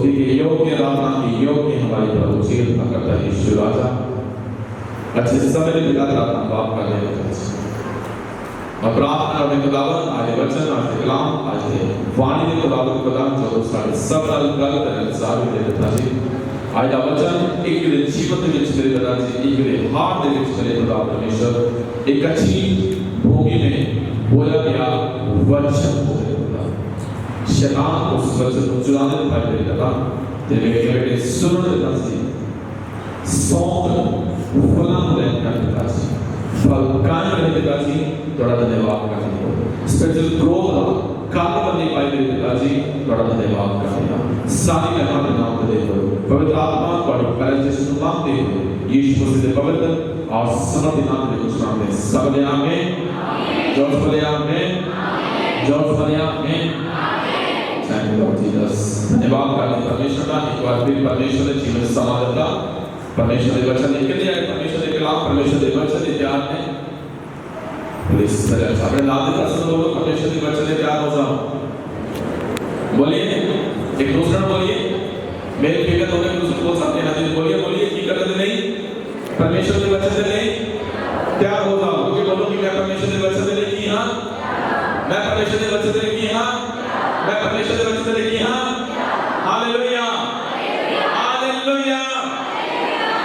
स्तुति के योग्य, आराधना के योग्य हमारे प्रभु जी करता है यीशु राजा। अच्छे समय में पिता प्रार्थना बाप का दे और प्रार्थना करने के खुदावन आज वचन, आज कलाम, आज वाणी के खुदावन खुदावन जो सारे सब गल सारे दे देता जी। आज का वचन एक जीवन के विच मेरे पिता जी, एक हाथ दे विच मेरे खुदा परमेश्वर एक अच्छी भूमि में बोया गया वचन हो गया। शैतान उस वचन को चुराने पाए मेरे पिता तेरे बेटे सुन देता जी। सौंप फलां रहना पिता जी, फल कायम रहने पिता जी, थोड़ा धन्यवाद करते हो। स्पेशल ग्रोथ काम करने पाए मेरे पिता जी, थोड़ा धन्यवाद करते हैं। सारी महिमा के नाम पे दे दो पवित्र आत्मा पर पहले से नाम दे दो यीशु मसीह के पवित्र और समर्थ नाम में कुछ नाम दे सब ले आमीन जोर से ले आमीन जोर से ले आमीन। Thank you Lord Jesus. धन्यवाद करते हैं परमेश्वर का एक बार फिर परमेश्वर ने जीवन समाधता परमेश्वर के वचन के लिए परमेश्वर के कलाम परमेश्वर के वचन के ध्यान में प्लीज सर अपने नाम का सब लोग परमेश्वर के वचन के ध्यान हो जाओ। बोलिए एक दूसरा बोलिए मेरे फिगर होने में दूसरे बोल सकते हैं। बोलिए बोलिए की करते नहीं परमेश्वर के वचन से नहीं तैयार हो जाओ। क्योंकि बोलो कि मैं परमेश्वर के वचन से नहीं की हां, मैं परमेश्वर के वचन से नहीं की हां, मैं परमेश्वर के वचन से नहीं की हां। Hallelujah hallelujah.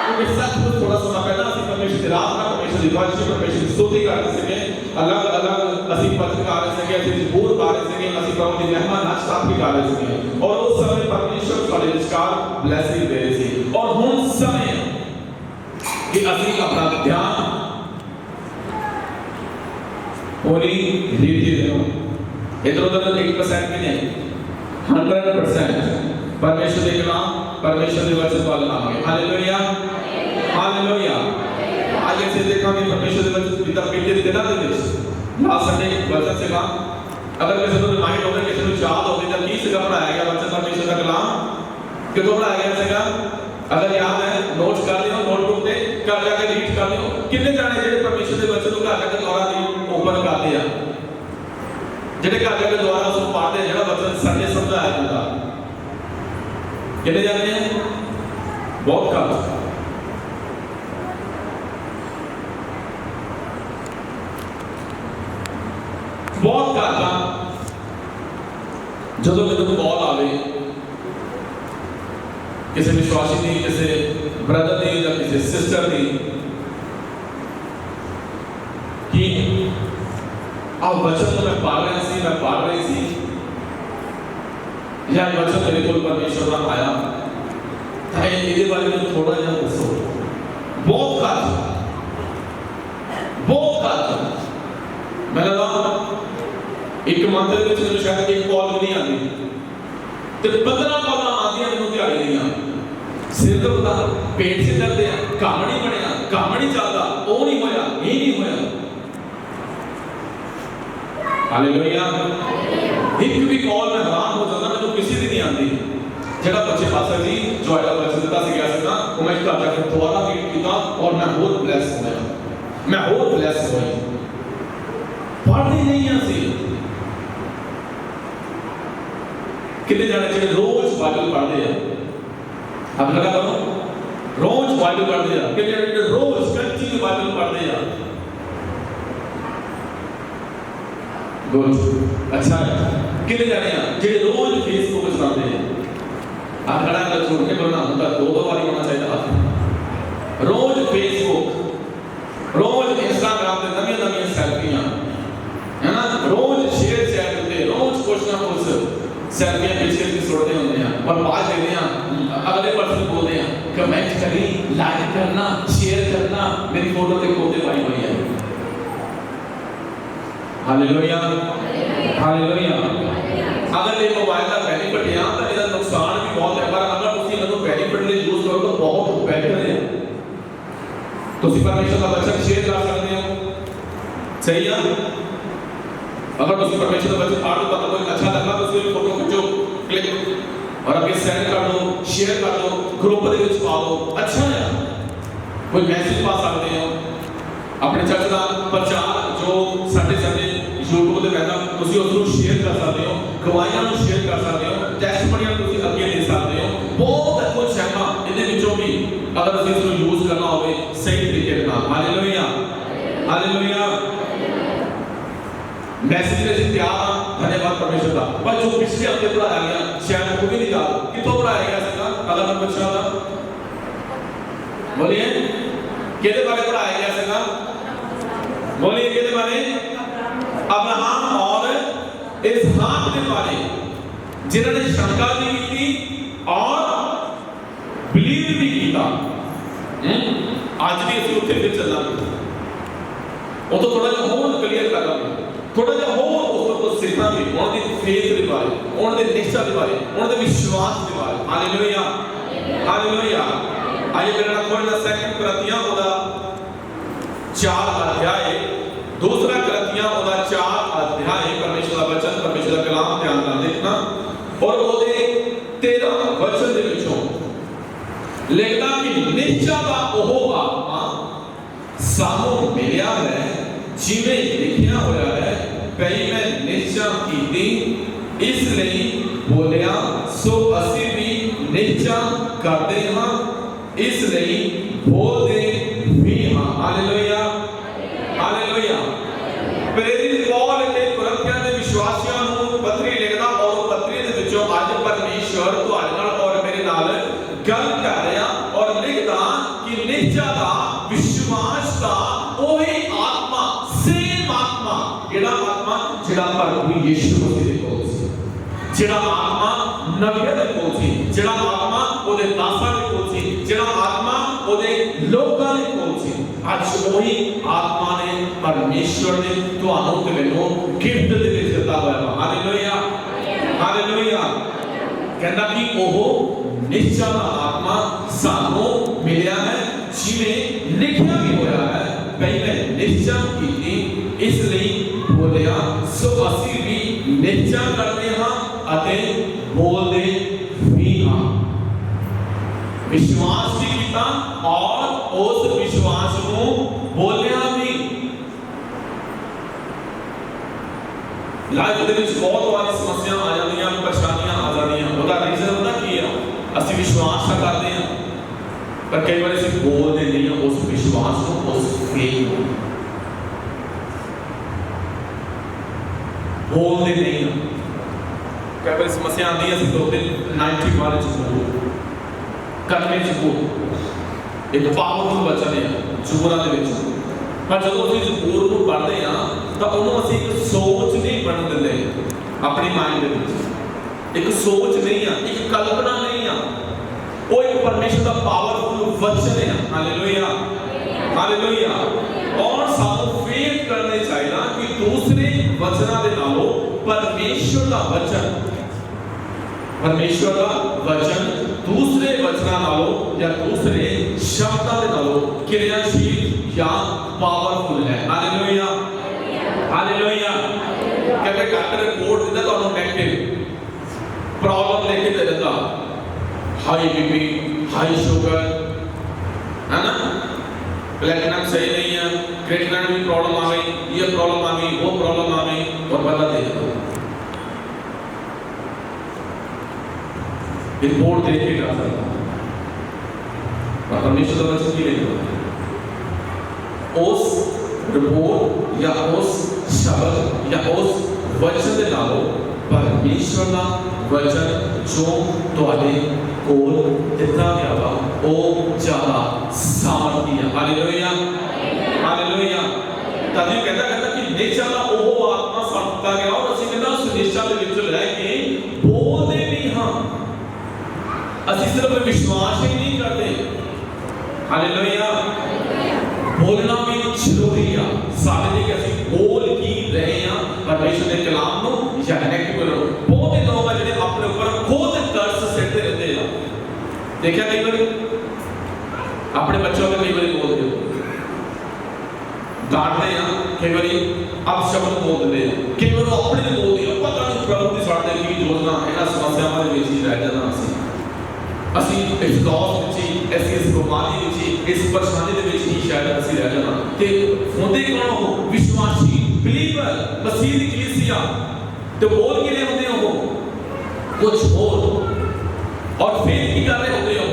क्योंकि सब कुछ थोड़ा सा पहला ਅਸੀਂ परमेश्वर की रात का परमेश्वर की वर्षिप परमेश्वर की स्तुति कर सके अलग अलग ਅਸੀਂ पत्र गा रहे सके ਅਸੀਂ बोल गा रहे सके ਅਸੀਂ प्रभु की महिमा नाच साथ भी गा रहे सके और उस समय परमेश्वर ਸਾਡੇ ਵਿਚਕਾਰ ਬਲੇਸਿੰਗ ਦੇ ਰਹੇ ਸੀ। और ਹੁਣ समय कि ਅਸੀਂ अपना ध्यान होली रीति देना इधर उधर 1% भी नहीं 100% परमेश्वर के कलाम परमेश्वर के वचन पर लगाएंगे। Hallelujah hallelujah. आज ऐसे देखा कि परमेश्वर के वचन पिता पिता देना दे लास्ट संडे वचन से कहा अगर किसी को रिमाइंड हो गया किसी को याद हो गया कि से पढ़ाया गया वचन परमेश्वर का कलाम किसको पढ़ाया गया सेगा अगर याद है नोट्स कर लियो नोटबुक पे कर जाके रीड कर लियो। कितने जाने जेडे परमेश्वर के वचन को घर जाके दोबारा ओपन करते हैं जेडे घर जाके दोबारा उसको पढ़ते हैं जेड़ा वचन संडे समझाया जाता कितने जाने हैं बहुत कम। बहुत करता जो मैं कॉल आवे किसी विश्वासी नहीं किसी ब्रदर नहीं या किसी सिस्टर नहीं कि आप वचन तो मैं पढ़ रही थी या वचन मेरे को परमेश्वर का आया था ये बारे में थोड़ा जरा दसो। बहुत करता मैं लगा एक मंत्र में चलो शायद एक कॉल नहीं आती तो 15 कॉल आती हैं मैंने दिहाड़ी नहीं आ सिर तो पता पेट से दर्द है काम नहीं बनया काम नहीं चलता वो नहीं होया ये नहीं होया। हालेलुया। एक भी कॉल में हैरान हो जाता मैं तो किसी भी नहीं आती जेड़ा बच्चे पासा जी जो आया बच्चे देता से गया था वो मैं घर जाके दोबारा रीड किया और मैं और ब्लेस हो गया पढ़ते नहीं आसी कितने जाने चाहिए रोज बाइबल पढ़ते हैं अब लगा करो रोज बाइबल पढ़ते हैं कितने जाने रोज कंटिन्यू बाइबल पढ़ते हैं गुड अच्छा है। कितने जाने जेडे रोज फेसबुक चलाते हैं आप खड़ा कर छोड़ के बोलना होता दो बार होना चाहिए था रोज फेसबुक रोज इंस्टाग्राम पे नवी सेल्फियां है ना रोज शेयर करते रोज कुछ ना कुछ सेल्फियां पीछे से छोड़ते होते हैं और बात लेते हैं अगले पर्सन बोलते हैं कमेंट करी लाइक करना शेयर करना मेरी फोटो पे कोते पाई हुई है। Hallelujah hallelujah. अगर ये मोबाइल का बेनिफिट है तो इसका नुकसान भी बहुत है पर अगर तुम इनको बेनिफिट ले यूज करो तो बहुत बेहतर है। तो परमेश्वर का वचन शेयर कर सकते हो सही है। अगर तुम परमेश्वर का वचन पढ़ तो कोई अच्छा लगा तो उसकी फोटो खींचो क्लिक और अभी सेंड कर दो शेयर कर दो ग्रुप दे विच पा दो अच्छा है। कोई मैसेज पा सकते हो अपने चर्च का प्रचार जो संडे YouTube ਤੇ ਬੈਠਾ ਤੁਸੀਂ ਉਸ ਨੂੰ ਸ਼ੇਅਰ ਕਰ ਸਕਦੇ ਹੋ ਗਵਾਹੀਆਂ ਨੂੰ ਸ਼ੇਅਰ ਕਰ ਸਕਦੇ ਹੋ ਟੈਸਟਮਨੀਆਂ ਤੁਸੀਂ ਅੱਗੇ ਦੇ ਸਕਦੇ ਹੋ अगर ਅਸੀਂ ਇਸ ਨੂੰ ਯੂਜ਼ ਕਰਨਾ ਹੋਵੇ ਸਹੀ ਤਰੀਕੇ ਨਾਲ। Hallelujah hallelujah. मैसेज में से तैयार हाँ, धन्यवाद परमेश्वर का। पर जो पिछले हफ्ते पढ़ाया गया शायद वो भी नहीं याद कितों पढ़ाया गया सका अगर मैं पूछ रहा था बोलिए किसके बारे पढ़ाया गया सका बोलिए किसके बारे अब्राहम और इसहाक के बारे जिन्होंने शंका भी की और बिलीव भी किया। आज भी इसी उत्ते फिर चलना वो तो थोड़ा जिहा होर क्लियर कर लांगे थोड़ा जिहा होर उस तो सीखांगे उन्हां दी फेथ दे बारे उन्हां दे निश्चा दे बारे उन्हां दे विश्वास दे बारे। Hallelujah hallelujah. आइए मेरे नाल खोलना 2 करंथियां ओदा 4 अध्याय 2 करंथियां ओदा 4 अध्याय परमेश्वर दा वचन परमेश्वर दा कलाम ध्यान नाल देखना और ओदे 13 वचन दे विचों लिखदा कि निश्चा दा ओह आत्मा सानू मिलिया है जिवें लिखिया होया है पई मैं निश्चा कीती इसलिए बोलिया सो असी भी निश्चा करते हां इसलिए बोलते भी हां। Hallelujah hallelujah. प्रेरित पौल ने कुरिन्थियां दे विश्वासियां नूं पत्री लिखदा और पत्री दे विचों अज परमेश्वर तुहाडे नाल और मेरे नाल गल कर रहा और लिखदा कि निश्चा दा विश्वास का ओही आत्मा सेम आत्मा जेड़ा आत्मा जेड़ा प्रभु यीशु मसीह दे कोल सी जेड़ा आत्मा नबियां दे कोल सी जेड़ा आत्मा ओदे दासां दे कोल सी जेड़ा आत्मा ओदे लोकां दे कोल सी आज ओही आत्मा ने परमेश्वर ने तुहानू ते मैनू गिफ्ट दे विच दित्ता होया है। Hallelujah hallelujah. कहंदा कि ओह निश्चा दा आत्मा सानू मिलिया है जिवें लिखिया भी होया है पई मैं निश्चा कीती इसलिए बोलिया सो असी भी निश्चा करते हां अते बोलदे भी हां। विश्वास भी कीता और उस विश्वास को बोलिया भी। लाइफ दे विच बहुत वारी समस्या आ जांदियां परेशानियां आ जांदियां ओदा रीजन पता की है असी विश्वास ना करते हैं पर कई बार ऐसे बोलते नहीं हैं उस विश्वास को उस फेथ को बोलते नहीं हैं। कई बार समस्या आती है तो 90 वाले चूर करने चूर एक पावरफुल वचन है चूरा दे विच पर जब ਅਸੀਂ ਜ਼ਬੂਰ ਨੂੰ ਪੜ੍ਹਦੇ ਆ ਤਾਂ ਉਹਨੂੰ ਅਸੀਂ ਇੱਕ ਸੋਚ ਨਹੀਂ ਬਣ ਦਿੰਦੇ ਆਪਣੀ ਮਾਈਂਡ ਦੇ ਵਿੱਚ ਇੱਕ ਸੋਚ ਨਹੀਂ ਆ ਇੱਕ ਕਲਪਨਾ ਨਹੀਂ ਆ ਉਹ ਇੱਕ ਪਰਮੇਸ਼ਰ ਦਾ ਪਾਵਰਫੁਲ ਵਚਨ ਹੈ। Hallelujah hallelujah. और ਸਾਨੂੰ ਫੇਥ ਕਰਨੇ ਚਾਹੀਦਾ ਕਿ ਦੂਸਰੇ ਵਚਨਾਂ ਦੇ ਨਾਲੋਂ ਪਰਮੇਸ਼ਰ ਦਾ ਵਚਨ दूसरे वचना नालों या दूसरे शब्दां दे नालों क्रियाशील या पावरफुल है। Hallelujah hallelujah. कहते डॉक्टर रिपोर्ट दिंदा ਤੁਹਾਨੂੰ नेगेटिव प्रॉब्लम लेके दे देता हाई बीपी हाई शुगर है ना प्लेटिनम सही नहीं है क्रिएटिनिन में प्रॉब्लम आ गई ये प्रॉब्लम आ गई वो प्रॉब्लम आ गई और बता दे रिपोर्ट देख के क्या करता पर परमेश्वर का वचन की नहीं उस रिपोर्ट या उस शब्द या उस वचन के नालों परमेश्वर का वचन जो तुहाडे कोल दिता गया वा वो ज्यादा सामर्थी है। Hallelujah hallelujah. तभी कहता कि निश्चा दा ओह आत्मा सानू दिता गया और ਅਸੀਂ ਕਹਿੰਦਾ ਉਸ ਨਿਸ਼ਚਾ ਦੇ ਵਿੱਚ ਰਹਿ ਕੇ ਬੋਲਦੇ ਵੀ ਹਾਂ ਅਸੀਂ सिर्फ विश्वास ही नहीं करते। हालेलुया। बोलना भी जरूरी है सारे लिए कि ਅਸੀਂ बोल की रहे हैं परमेश्वर के कलाम ਨੂੰ या नेगेटिव करो बहुत लोग हैं ਜਿਹੜੇ ਆਪਣੇ ਉੱਪਰ ਖੁਦ ਤਰਸ ਸਿੱਟਦੇ ਰਹਿੰਦੇ ਆ देखा कई बार अपने बच्चों को कई बार बोलते हो डांटते हैं कई बार अब शब्द बोलते हैं कई बार अपने बोलते हैं पता नहीं प्रभु की साथ की योजना है समस्यावां दे विच ही रह जाना ਅਸੀਂ ਇਸ ਦੌਰ ਵਿੱਚ ਐਸੀ ਬਿਮਾਰੀ ਵਿੱਚ ਇਸ ਪਰੇਸ਼ਾਨੀ ਦੇ ਵਿੱਚ ਹੀ ਸ਼ਾਇਦ ਅਸੀਂ ਰਹਿ ਜਾਣਾ ਤੇ ਹੁੰਦੇ ਕੌਣ ਹੋ ਵਿਸ਼ਵਾਸੀ ਬਿਲੀਵਰ ਮਸੀਹ ਦੀ ਕਲੀਸਿਆ ਤੇ ਬੋਲ ਕੇ ਹੁੰਦੇ ਹੋ कुछ और फिर की कर रहे होते हो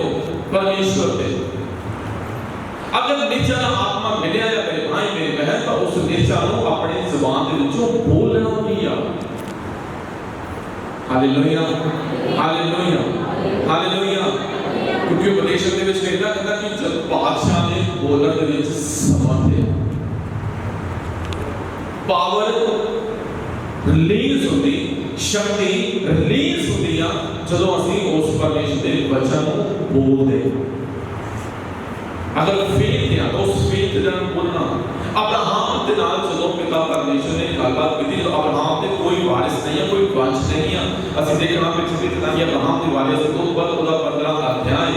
परमेश्वर पे अगर निश्चय आत्मा मिलिया या मेरे भाई मेरी बहन तो उस निश्चय को अपनी जुबान के विचों बोलना भी आ। Hallelujah hallelujah hallelujah. क्योंकि उपदेश के विच कहता कि जब बादशाह ने बोलने के विच समर्थ है, पावर रिलीज होती, शक्ति रिलीज होती है जो असी उस परमेश्वर के वचन को बोलते। अगर फेथ है तो उस फेथ का बोलना। अब्राहम के नाल जो पिता परमेश्वर ने गलबात की थी, तो अब्राहम के कोई वारिस नहीं है, कोई वंश नहीं है। असि देखना पिछली किताब ये अब्राहम के वारिस को पर ओदा 15 अध्याय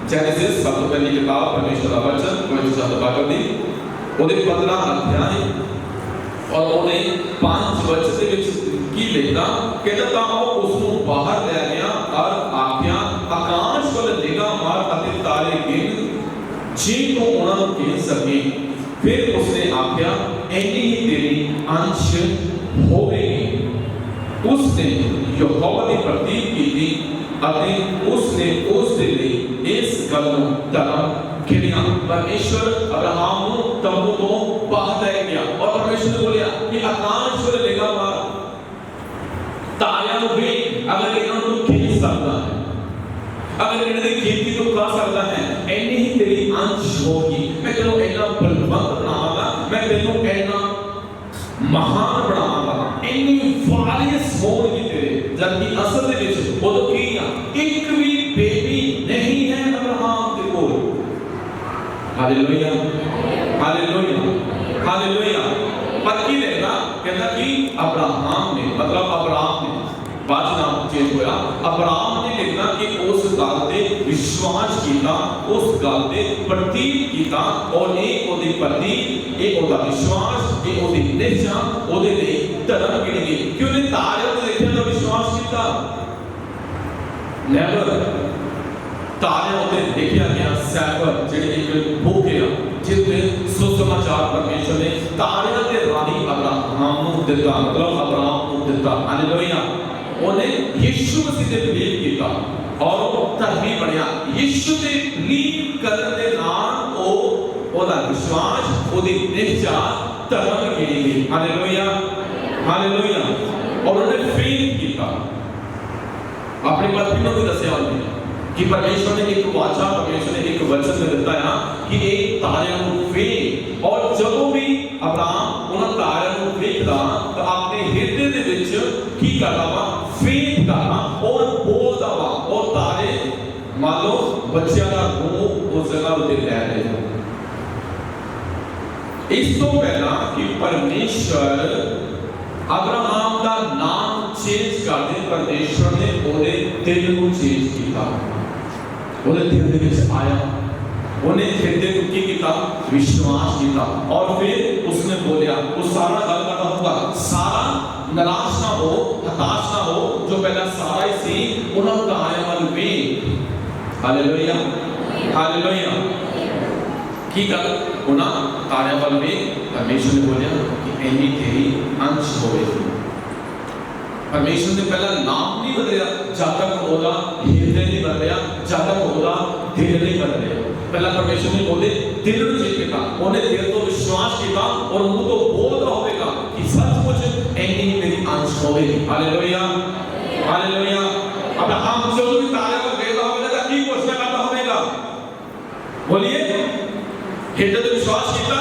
जेनेसिस सब तो पहली किताब परमेश्वर का वचन कोई शब्द बाकर दी ओदे 15 अध्याय और ਉਹਨੇ 5 वचन ਦੇ ਵਿੱਚ ਕੀ ਲਿਖਦਾ ਕਹਿੰਦਾ ਤਾਂ ਉਹ ਉਸ ਨੂੰ ਬਾਹਰ ਲੈ ਗਿਆ ਔਰ ਆਖਿਆ ਆਕਾਸ਼ ਵੱਲ ਨਿਗਾਹ ਮਾਰ ਅਤੇ ਤਾਰੇ ਗਿਣ ਜੀ ਤੋਂ ਉਹਨਾਂ ਨੂੰ ਗਿਣ ਸਕੇ। ਫਿਰ ਉਸਨੇ ਆਖਿਆ ਇੰਨੀ ਹੀ ਤੇਰੀ ਅੰਸ਼ ਹੋਵੇਗੀ। ਉਸਨੇ ਯਹੋਵਾ ਦੀ ਪ੍ਰਤੀਕ ਕੀਤੀ ਅਤੇ ਉਸਨੇ ਉਸ ਦੇ ਲਈ ਇਸ ਗੱਲ ਨੂੰ ਧਰਮ गिनिया। परमेश्वर अब्राहम को तंबू तो बाहर ले गया और परमेश्वर ने बोलिया कि आकाश पर निगाह मार तारियां भी अगर इन्हों को खींच सकता है, अगर इन्होंने खेती तो कर सकता है, ऐनी ही तेरी अंश होगी। मैं तेरे को ऐना बलवंत बनाऊंगा, मैं तेरे को ऐना महान बनाऊंगा, ऐनी वारिस होगी तेरे। जबकि असल में वो तो किया एक भी बेबी नहीं है अब्राहम के कोल। Hallelujah hallelujah hallelujah. पर की लेगा कहता कि अब्राहम ने मतलब अब्राहम ने बाद नाम चेंज होया, अब्राहम ने लिखना कि उस गल ते विश्वास कीता, उस गल ते प्रतीक कीता और एक ओदी प्रतीक एक ओदा विश्वास एक ओदी निश्चा ओदे ले धर्म गिनी गई। क्यों ने तारे को देखिया तो विश्वास कीता नेवर। तारे होते देखिया गया सैफर जेडे एक बुक है जिसने सुसमाचार परमेश्वर ने तारे के रानी अब्राहम को दिता, मतलब अब्राहम को दिता। हालेलुया। उन्हें यीशु मसीह ने बिलीव किया और धर्मी बनया। यीशु ने बिलीव करने के नाल ओ ओदा विश्वास ओदी निश्चा धर्म गिनी गई। Hallelujah hallelujah. और उन्हें फेथ किया, अपनी पत्नी को भी दसिया उन्हें कि परमेश्वर ने एक वाचा, परमेश्वर ने एक वचन में बताया कि एक तारे को फेंक। और जब भी अब्राहम उन तारे को फेंकदा तो अपने हृदय दे विच की करदा वा फेंक करना और बोलदा वा और तारे मान लो बच्चों का रूह उस जगह उते लै रहे। इस तो पहला कि परमेश्वर अब्राहम का नाम चेंज कर दे, परमेश्वर ने ओदे दिल को चेंज किया। ओदे दिल दे विच आया, उन्हें हृदय को की किया विश्वास किया और फिर उसने बोलिया। वो सारा गल करता होगा, सारा निराश ना हो, हताश ना हो। जो पहला सारा ही सी उन्होंने तारे वाल वे। Hallelujah hallelujah. की गल उन्हें तारे वाल वे परमेश्वर ने बोलिया कि ऐनी तेरी अंश होवेगी। परमेश्वर ने पहला नाम नहीं बदलिया जब तक ओदा हृदय नहीं बदलिया, जब तक ओदा दिल नहीं बदलिया। पहला परमेश्वर ने बोले दिल में चेंज किया, उन्हें दिल तो विश्वास किया और मुंह तो बोलता होगा कि सचमुच ऐनी ही मेरी अंश होवेगी। Hallelujah hallelujah. अब हम जो भी तारे को देखता होगा तो की घोषणा करता होगा, बोलिए हृदय तो विश्वास किया।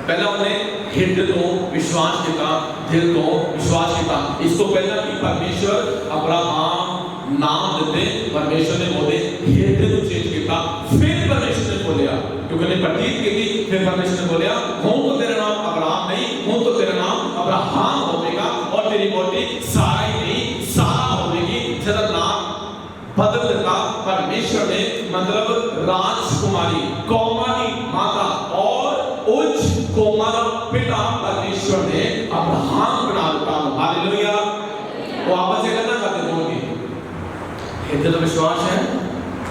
पहला उन्हें हृदय तो विश्वास किया, दिल तो विश्वास किया। इसको पहला कि परमेश्वर अब्राहम नाम देते, परमेश्वर ने बोले हृदय को चेंज किया। फिर परमेश्वर ने बोलिया क्योंकि ने प्रतीक की थी, फिर परमेश्वर ने बोलिया हूं तो तेरा नाम अब्राहम नहीं, हूं तो तेरा नाम अब्राहम होगा और तेरी बेटी सारा ही नहीं सारा होगी। तेरा नाम बदल देता परमेश्वर ने, मतलब राजकुमारी कौमारी माता और उच्च कोमल पिता परमेश्वर ने अब्राहम बना देता। हालेलुया। वो आपस में कहना चाहते होंगे हृदय तो विश्वास है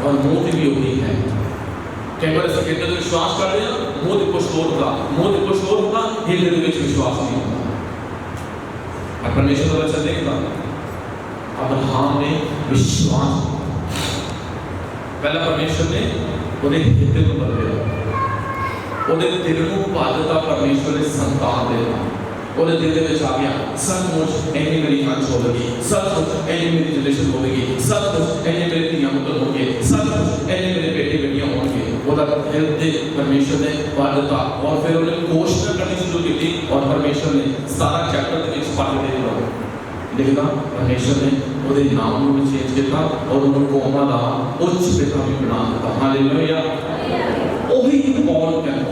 और मुंह भी होती है। कई बार ऐसा हृदय तो विश्वास कर रहे हैं, मुंह कुछ और होगा, मुंह कुछ और होगा, हृदय में विश्वास नहीं होता। और परमेश्वर का वचन देखना अब्राहम ने विश्वास, पहला परमेश्वर ने ਉਹਦੇ ਹਿੱਤ ਨੂੰ ਬਦਲਿਆ, ਉਹਦੇ ਦਿਲ ਨੂੰ ਭਾਲਦਾ ਪਰਮੇਸ਼ਵਰ ਨੇ ਸੰਤਾਨ ਦੇਣਾ। ਉਹਦੇ ਦਿਲ ਦੇ ਵਿੱਚ ਆ ਗਿਆ ਸੱਚਮੁੱਚ ਇੰਨੀ ਮੇਰੀ ਅੰਸ਼ ਹੋਵੇਗੀ, ਸੱਚਮੁੱਚ ਇੰਨੀ ਮੇਰੀ ਜਨਰੇਸ਼ਨ ਹੋਵੇਗੀ, ਸੱਚਮੁੱਚ ਇੰਨੇ ਮੇਰੇ ਧੀਆਂ ਪੁੱਤਰ ਹੋਣਗੇ, ਸੱਚਮੁੱਚ ਇੰਨੇ ਮੇਰੇ ਬੇਟੇ ਬੇਟੀਆਂ ਹੋਣਗੇ। ਉਹਦਾ ਹਿਰਦੇ ਪਰਮੇਸ਼ਵਰ ਨੇ ਭਾਲਤਾ ਔਰ ਫਿਰ ਉਹਨੇ ਕੋਸ਼ਿਸ਼ ਕਰਨੀ ਸ਼ੁਰੂ ਕੀਤੀ ਔਰ ਪਰਮੇਸ਼ਵਰ ਨੇ 17 ਚੈਪਟਰ ਦੇ ਵਿੱਚ ਪੜ੍ਹ ਕੇ ਲਿਖਦਾ ਪਰਮੇਸ਼ਵਰ ਨੇ ਉਹਦੇ ਨਾਮ ਨੂੰ ਚੇਂਜ ਕੀਤਾ ਔਰ ਉਹਨੂੰ ਕੌਮਾਂ ਦਾ ਉੱਚ ਪਿਤਾ ਵੀ ਬਣਾ ਦਿੱਤਾ। ਹਾਲੇਲੂਇਆ। ਉਹੀ ਪੌਲ ਕਹਿੰਦਾ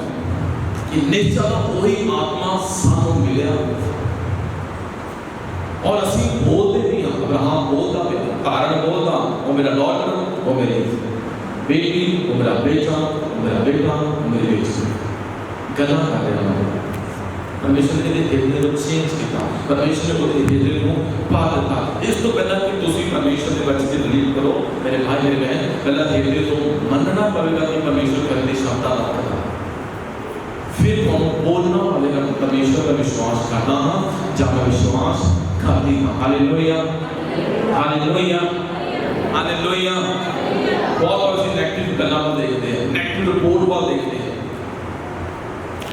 कि निश्चय वही आत्मा सानू मिलिया और असी बोलते भी हाँ। अब्राहम बोलता पे कारण बोलता वो मेरा डॉटर, वो मेरी बेटी, वो मेरा बेटा, वो मेरा बेटा, वो मेरी बेटी गला कर रहा है। परमेश्वर ने दिल को चेंज किया, परमेश्वर ने बोले दिल को पार था। इस तो पहला कि तुसी परमेश्वर के वचन से बिलीव करो मेरे भाई मेरे बहन, पहला दिल तो मनना पड़ेगा कि परमेश्वर करने क्षमता रखता है, फिर हम बोलना पड़ेगा कि परमेश्वर का विश्वास करना है जब मैं विश्वास करती हूँ। Hallelujah, hallelujah, hallelujah. बहुत बार ऐसी नेगेटिव गल्लां को देखते हैं, नेगेटिव रिपोर्ट वाल देखते हैं।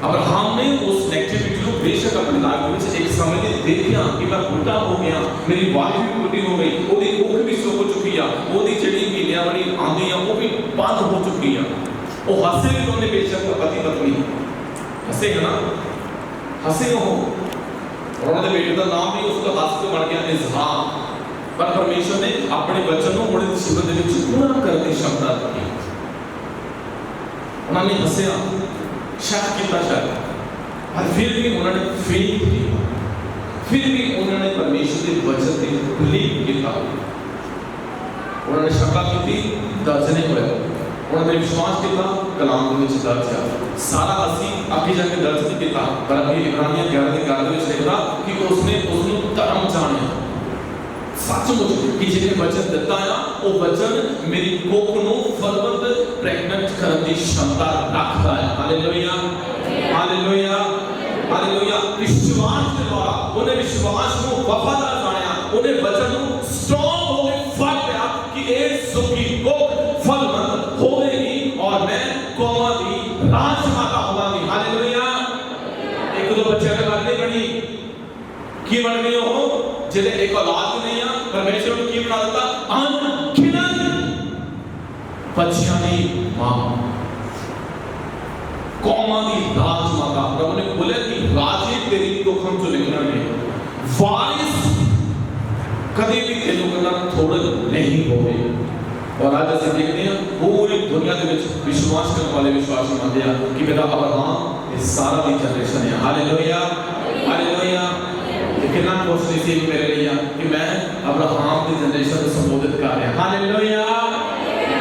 अगर हमने उस नेगेटिविटी को बेशक अपनी लाइफ में एक समय में देखा कि मैं बुढ़ा हो गया, मेरी वाइफ भी बुढ़ी हो गई, ओदी कोख भी सो हो चुकी है, ओदी जड़ी महीने वाली आंधी है वो भी बंद हो चुकी है। वो हंसे भी उन्होंने बेशक पति पत्नी हंसे है ना, हंसे हो और उन्होंने बेटे का नाम भी उसका हंस के बन गया इजहार। पर परमेश्वर ने अपने वचन को बड़े जीवन में पूरा करने की क्षमता रखी। उन्होंने हंसिया शक किया शायद, पर फिर भी उन्होंने फेथ किया, फिर भी उन्होंने परमेश्वर के वचन से बिलीव किया। उन्होंने शक्का की दर्ज नहीं होया, उन्होंने विश्वास किया कलाम में दर्ज है। सारा असी आगे जाके दर्ज नहीं किया, पर अभी इब्रानियां 11 में लिखा कि उसने उसको धर्म जाने सचमुच कि जिन्हें वचन दिता है वो वचन मेरी कोख को फलवंत प्रेग्नेंट करने की क्षमता रखता है। Hallelujah, hallelujah, hallelujah. विश्वास के द्वारा उन्हें विश्वास को वफादार जाना, उन्हें वचन को स्ट्रांग हो गए फल लिया कि एक सुखी कोख फलवंत होगी और मैं कौमा दी राजमाता होवांगी। हालेलुया। एक दो बच्चे का बात नहीं बनी की बन गई हो जिन्हें एक औलाद नहीं है, परमेश्वर ने की बना देता अनगिनत बच्चियां दी मां, कौमा दी राजमाता। प्रभु ने बोला कि राजे तेरी तो हम जो लिखना है वारिस कभी भी तेरे को ना थोड़ा नहीं होवे। और आज ऐसे देखते हैं पूरी दुनिया के विश्वास करने वाले विश्वासी मानते हैं कि मेरा अब्राहम इस सारा की जनरेशन है। Hallelujah, hallelujah. कितना खुश नसीब मेरे लिए कि मैं अब्राहम की जनरेशन को संबोधित कर रहा हूं। Hallelujah,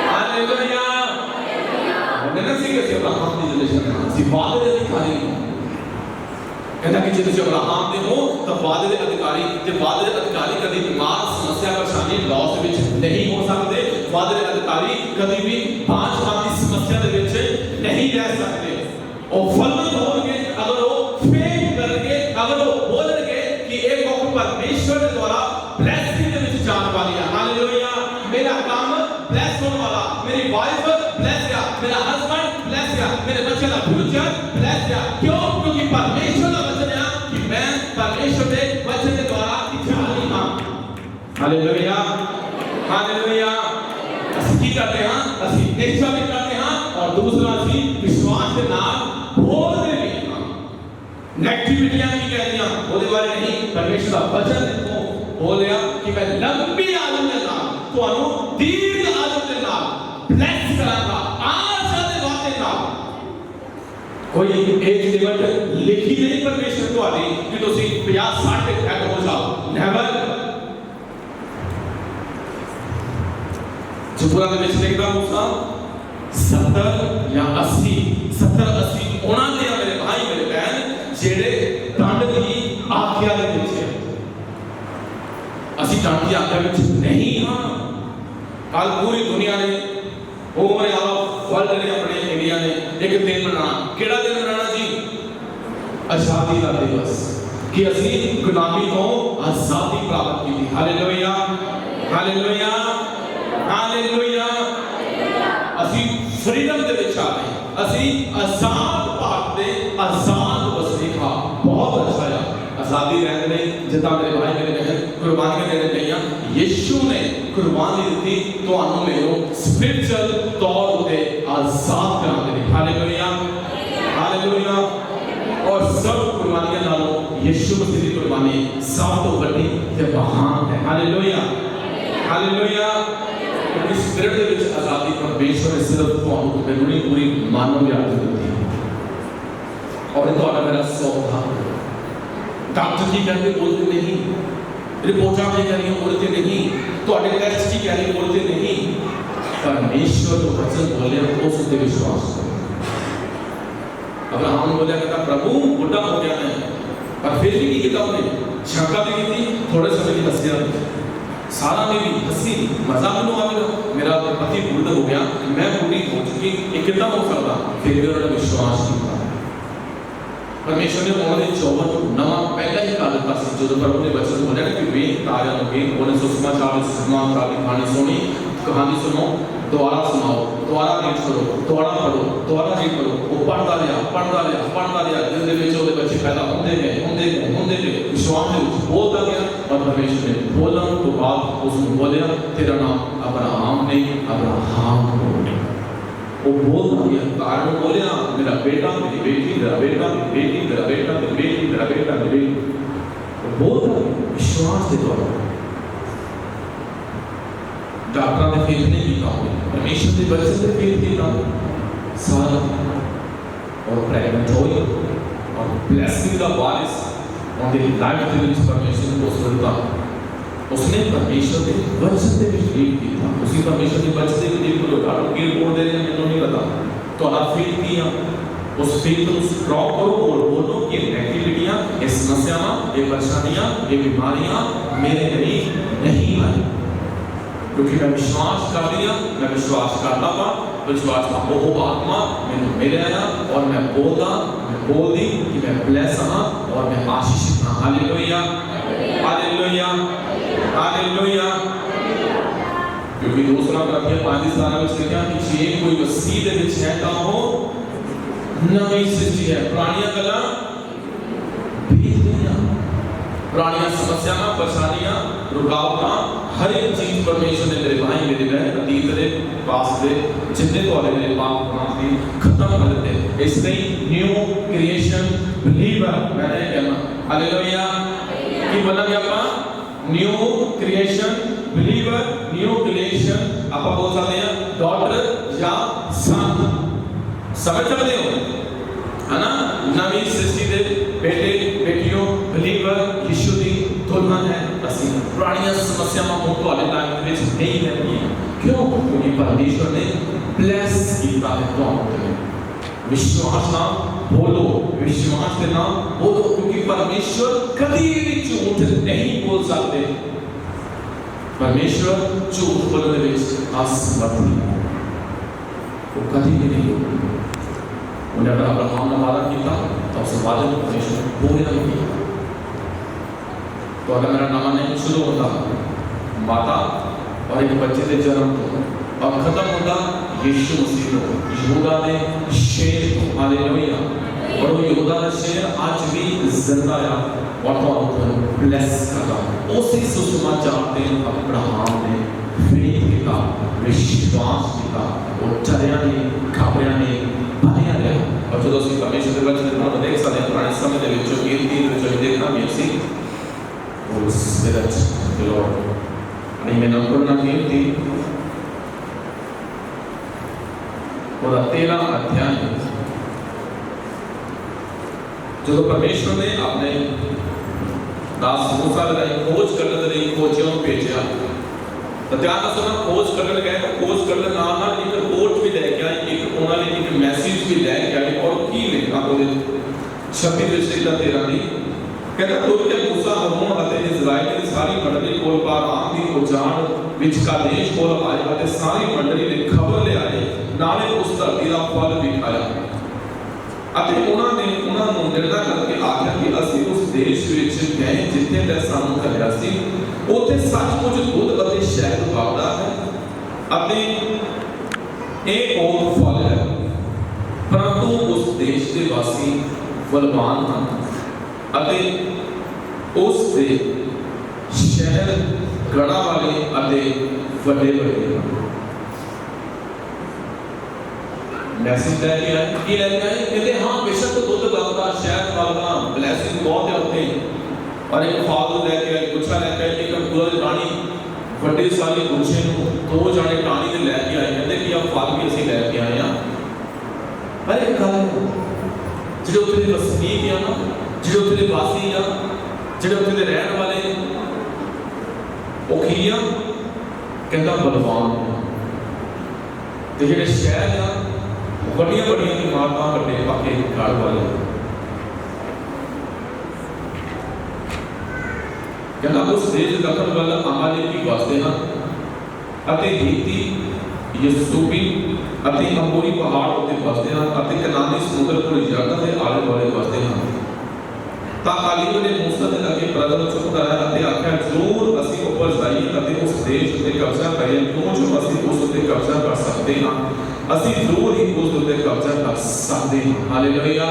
hallelujah. हमने ना सीखे कि अब्राहम की जनरेशन सी वादे के अधिकारी कहता कि जिस अब्राहम दे हो तो वादे के अधिकारी, ते वादे के अधिकारी कभी बीमार समस्या परेशानी लॉस विच नहीं हो सकते। वादे के अधिकारी कभी भी पांच की समस्या दे विच नहीं रह सकते। और फलवंत होंगे अगर वो फेथ करके, अगर वो बोलेंगे कि एक कोख परमेश्वर के द्वारा ब्लेसिंग के विच जाने वाली है। हालेलुया। मेरा काम ब्लेस होने वाला, मेरी वाइफ ब्लेस या, मेरा हस्बैंड ब्लेस या, मेरे बच्चे का फ्यूचर ब्लेस या। क्यों? क्योंकि परमेश्वर का वचन है कि मैं परमेश्वर के वचन के द्वारा जानी हां। Hallelujah, hallelujah. असली करते हैं, असली निश्चय भी करते हैं और दूसरा असली विश्वास के नाम बोलते भी हैं। नेगेटिविटियां की कहती हैं ਉਹਦੇ ਬਾਰੇ नहीं, परमेश्वर का वचन देखो बोलिया कि मैं लंबी आयु के नाल ਤੁਹਾਨੂੰ दीर्घ आयु के नाल ब्लेस करांगा, आशा दे वादे नाल। कोई एज लिमिट लिखी नहीं परमेश्वर ਤੁਹਾਡੀ कि ਤੁਸੀਂ 50-60 तक हो जाओ, नेवर। जो पूरा में लिखदा मूसा 70 या 80 70-80 होना चाहिए मेरे भाई मेरे बहन जेड़े दंड की आज्ञा दे विच है। ਅਸੀਂ दंड की आज्ञा विच नहीं हां। कल पूरी दुनिया ने ओवरऑल वर्ल्ड ने अपने इंडिया ने एक दिन मनाना, केड़ा दिन मनाना जी? आजादी का दिवस कि ਅਸੀਂ गुलामी ਤੋਂ आजादी प्राप्त की थी। Hallelujah, hallelujah, hallelujah. ਅਸੀਂ फ्रीडम दे विच आ गए, असी आजाद भारत दे आजाद वसनीक हां। बहुत अच्छा है, आजादी रहने नहीं जितना मेरे भाई मेरे बहन कुर्बानियां देने चाहिए। यीशु ने कुर्बानी दी तो आनु मेरो स्पिरिचुअल तौर पे आजाद करा दे। Hallelujah hallelujah. और सब कुर्बानियां नालों यीशु मसीह की कुर्बानी सब तो बड़ी ते महान है। Hallelujah hallelujah. क्योंकि स्पिरिट दे विच आजादी परमेश्वर ने सिर्फ तुहानू ते मैनू पूरी मानव जाति दी और ये तो मेरा सौभाग्य था। डॉक्टर की कहते बोलते नहीं, रिपोर्टां की कह रही बोलते नहीं, ਤੁਹਾਡੇ टेस्ट की कह रही बोलते नहीं, परमेश्वर जो वचन बोले उस पर विश्वास करो। अब्राहम बोला कहता प्रभु बुढ़ा हो गया मैं, पर फिर भी की किताब ने शंका भी की थी, थोड़े समय की हंसिया सारा ने भी हंसी मजा मैनू आ गया, मेरा पति बुढ़ हो गया, मैं बूढ़ी हो चुकी, ये कितना हो सकता। फिर भी उन्होंने विश्वास किया। परमेश्वर ने उन्होंने 54 नवा पहला ही कर दिता सी। जो प्रभु ने वचन बोला कि वे ताजा वे उन्हें सुसमाचार की कहानी सुनी, कहानी सुनो, दोबारा सुनाओ, दोबारा रीड करो, दोबारा पढ़ो, दोबारा रीड करो। वो पढ़ता रहा दिल दे विच ओदे बच्चे पैदा होंदे गए विश्वास दे विच बोलता गया। और परमेश्वर ने बोलण तो बाद उसने बोलिया तेरा नाम अब्राहम नहीं अब्राहम हो। वो बोलता गया, कारण बोलिया मेरा बेटा मेरी बेटी, मेरा बेटा मेरी बेटी, मेरा बेटा मेरी बेटी, मेरा बेटा मेरी बेटी। वो बोलता गया विश्वास के द्वारा। डॉक्टर ने फेल नहीं किया, परमेश्वर के वचन से फेल किया सारा और प्रेग्नेंट हुई और ब्लेसिंग का वारिस उनकी लाइफ के विच परमेश्वर को सुनता। उसने परमेश्वर के वचन से बिलीव किया, उसी परमेश्वर के वचन से बिलीव करो। डॉक्टर की रिपोर्ट दे रहे हैं मैंने नहीं पता, तो आप फेल किया, उस फेल को स्ट्रॉक करो और बोलो कि नेगेटिविटियां, ये समस्याएं, ये परेशानियां, ये बीमारियां मेरे करीब नहीं आई, क्योंकि मैं विश्वास कर लिया, मैं विश्वास करता था। विश्वास का वो आत्मा मैंने मिले आया और मैं बोल दी कि मैं ब्लेस हाँ और मैं आशीषित हाँ। Hallelujah hallelujah hallelujah. क्योंकि दूसरा ग्रंथ 5:17 में लिखा कि जे कोई मसीह दे विच है तां हो नवी सृष्टि है, पुरानियां गल्लां बीत गईयां। पुरानियां समस्याएं, परेशानियां, रुकावटां, हर एक चीज परमेश्वर ने मेरे भाई मेरे बहन अतीत दे पास दे जितने तो मेरे पाप माफी खत्म कर दिते। इसलिए न्यू क्रिएशन बिलीवर मैंने कहना हालेलुया की बोला गया अपना new creation believer, new creation आप बोल सकते हैं डॉटर या सन। समझ सकते हो है ना। नवी सृष्टि दे बेटे बेटियों बिलीवर यीशु दी दुल्हन है। असि पुरानी समस्यावां हुण तुहाडे लाइफ विच नहीं रहंदियां। क्यों? क्योंकि परमेश्वर ने ब्लेस कीता है तुहानू। विश्वास नाल बोलो, विश्वास के नाल बोलो, क्योंकि परमेश्वर कभी भी झूठ नहीं बोल सकते। परमेश्वर झूठ बोलने विच असमर्थ है, वो कभी भी नहीं बोलता। उन्हें अगर अब्राहम ने वादा किया तो उस वादे को परमेश्वर ने पूरा किया। तो अगर मेरा नाम नहीं शुरू होता माता और एक बच्चे के जन्म को और खत्म होता यीशु मसीह को, यहूदा ने शेर को, हालेलुया। और वो यहूदा का शेर आज भी जिंदा है और तो ब्लेस करता। उसी सुसमाचार ने अब्राहम ने फेथ किया, विश्वास किया, वो डरिया नहीं, घबराया नहीं, बनिया रहा। और जो दोस्तों परमेश्वर के वचन में देख सकते हैं पुराने समय के विचों गिनती विचों देखना भी सी वो स्पिरिट द लॉर्ड नहीं मैं नंबर ना गिनती और 13 अध्याय जो परमेश्वर ने अपने दास मूसा लगाई खोज करने के लिए खोजियों भेजा। तो ध्यान से सुनो, खोज करने गए तो खोज करने नाल नाल एक रिपोर्ट भी लेके आए, एक उन्होंने एक मैसेज भी लेके आए। और की लिखा बोले 26:13 दी कहता तुर के मूसा हरून अते इज़राइल की सारी मंडली कोल पार आंदी को जान विच का देश कोल आए अते सारी मंडली ने खबर ले आए नाले उस धरती दा फल विखाया। अते उन्होंने निर्णय करके आख्या कि असि उस देश विच गए जिथे ते सानू कहिया सी उथे सचमुच दूध अते शहद वगदा है अते ਇਹ ਉਹ ਫਲ ਹੈ, ਪਰੰਤੂ ਉਸ ਦੇਸ਼ ਦੇ ਵਾਸੀ ਬਲਵਾਨ ਹਨ ਅਤੇ ਉਸ ਦੇ ਸ਼ਹਿਰ ਗੜ੍ਹਾਂ ਵਾਲੇ ਅਤੇ ਵੱਡੇ ਵੱਡੇ ਹਨ। ਮੈਸੇਜ ਲੈ ਕੇ ਆਏ, ਕੀ ਲੈ ਕੇ ਆਏ? ਕਹਿੰਦੇ ਹਾਂ ਬੇਸ਼ੱਕ ਦੁੱਧ ਵਗਦਾ, ਸ਼ਹਿਦ ਵਗਦਾ, ਬਲੈਸਿੰਗ ਬਹੁਤ ਹੈ ਉੱਥੇ, ਪਰ ਇੱਕ ਫਾਲਤੂ ਲੈ ਕੇ ਆਏ, ਗੁੱਛਾ ਲੈ ਕੇ ਆਏ, ਇੱਕ ਅੰਗੂਰਾਂ ਦੀ ਟਾਹਣੀ, ਵੱਡੇ ਸਾਰੇ ਗੁੱਛੇ ਨੂੰ 2 ਜਾਣੇ ਟਾਹਣੀ ਦੇ ਲੈ ਕੇ ਆਏ। ਕਹਿੰਦੇ ਕਿ ਆ ਫਲ ਵੀ ਅਸੀਂ ਲੈ ਕੇ ਆਏ ਹਾਂ। ਪਰ ਇੱਕ ਗੱਲ, ਜਿਹੜੇ ਉੱਥੇ ਦੇ ਵਸਨੀਕ ਆ ਨਾ, ਜਿਹੜੇ ਉੱਥੇ ਦੇ ਵਾਸੀ ਆ, ਜਿਹੜੇ ਉੱਥੇ ਦੇ ਰਹਿਣ ਵਾਲੇ, ਉਹ ਕੀ ਆ? ਕਹਿੰਦਾ ਬਲਵਾਨ ਆ। ਤੇ ਜਿਹੜੇ ਸ਼ਹਿਰ ਆ, ਵੱਡੀਆਂ ਵੱਡੀਆਂ ਇਮਾਰਤਾਂ, ਵੱਡੇ ਪੱਕੇ ਘਰ ਵਾਲੇ। ਕਹਿੰਦਾ ਉਸ ਦੇਸ਼ ਦੇ ਦਖਲ ਵੱਲ ਅਮਾਲੇਕੀ ਵਸਦੇ ਹਨ ਅਤੇ ਹੀਤੀ, ਯਸੂਬੀ ਅਤੇ ਅੰਬੋਰੀ ਪਹਾੜ ਉੱਤੇ ਵਸਦੇ ਹਨ ਅਤੇ ਕਨਾਨੀ ਸਮੁੰਦਰ ਕੋਲ ਯਰਦਨ ਦੇ ਆਲੇ ਦੁਆਲੇ ਵਸਦੇ ਹਨ। ਤਾਂ ਕਾਲੀਬ ਨੇ ਮੂਸਾ ਦੇ ਅੱਗੇ ਪ੍ਰਜਾ ਨੂੰ ਚੁੱਪ ਕਰਾਇਆ ਅਤੇ ਆਖਿਆ, ਜ਼ਰੂਰ ਅਸੀਂ ਉੱਪਰ ਜਾਈਏ ਅਤੇ ਉਸ ਦੇਸ਼ ਉੱਤੇ ਕਬਜ਼ਾ ਕਰੀਏ, ਕਿਉਂ ਜੋ ਅਸੀਂ ਉਸ ਉੱਤੇ ਕਬਜ਼ਾ ਕਰ ਸਕਦੇ ਹਾਂ। ਅਸੀਂ ਜ਼ਰੂਰ ਹੀ ਉਸ ਉੱਤੇ ਕਬਜ਼ਾ ਕਰ ਸਕਦੇ ਹਾਂ। Hallelujah,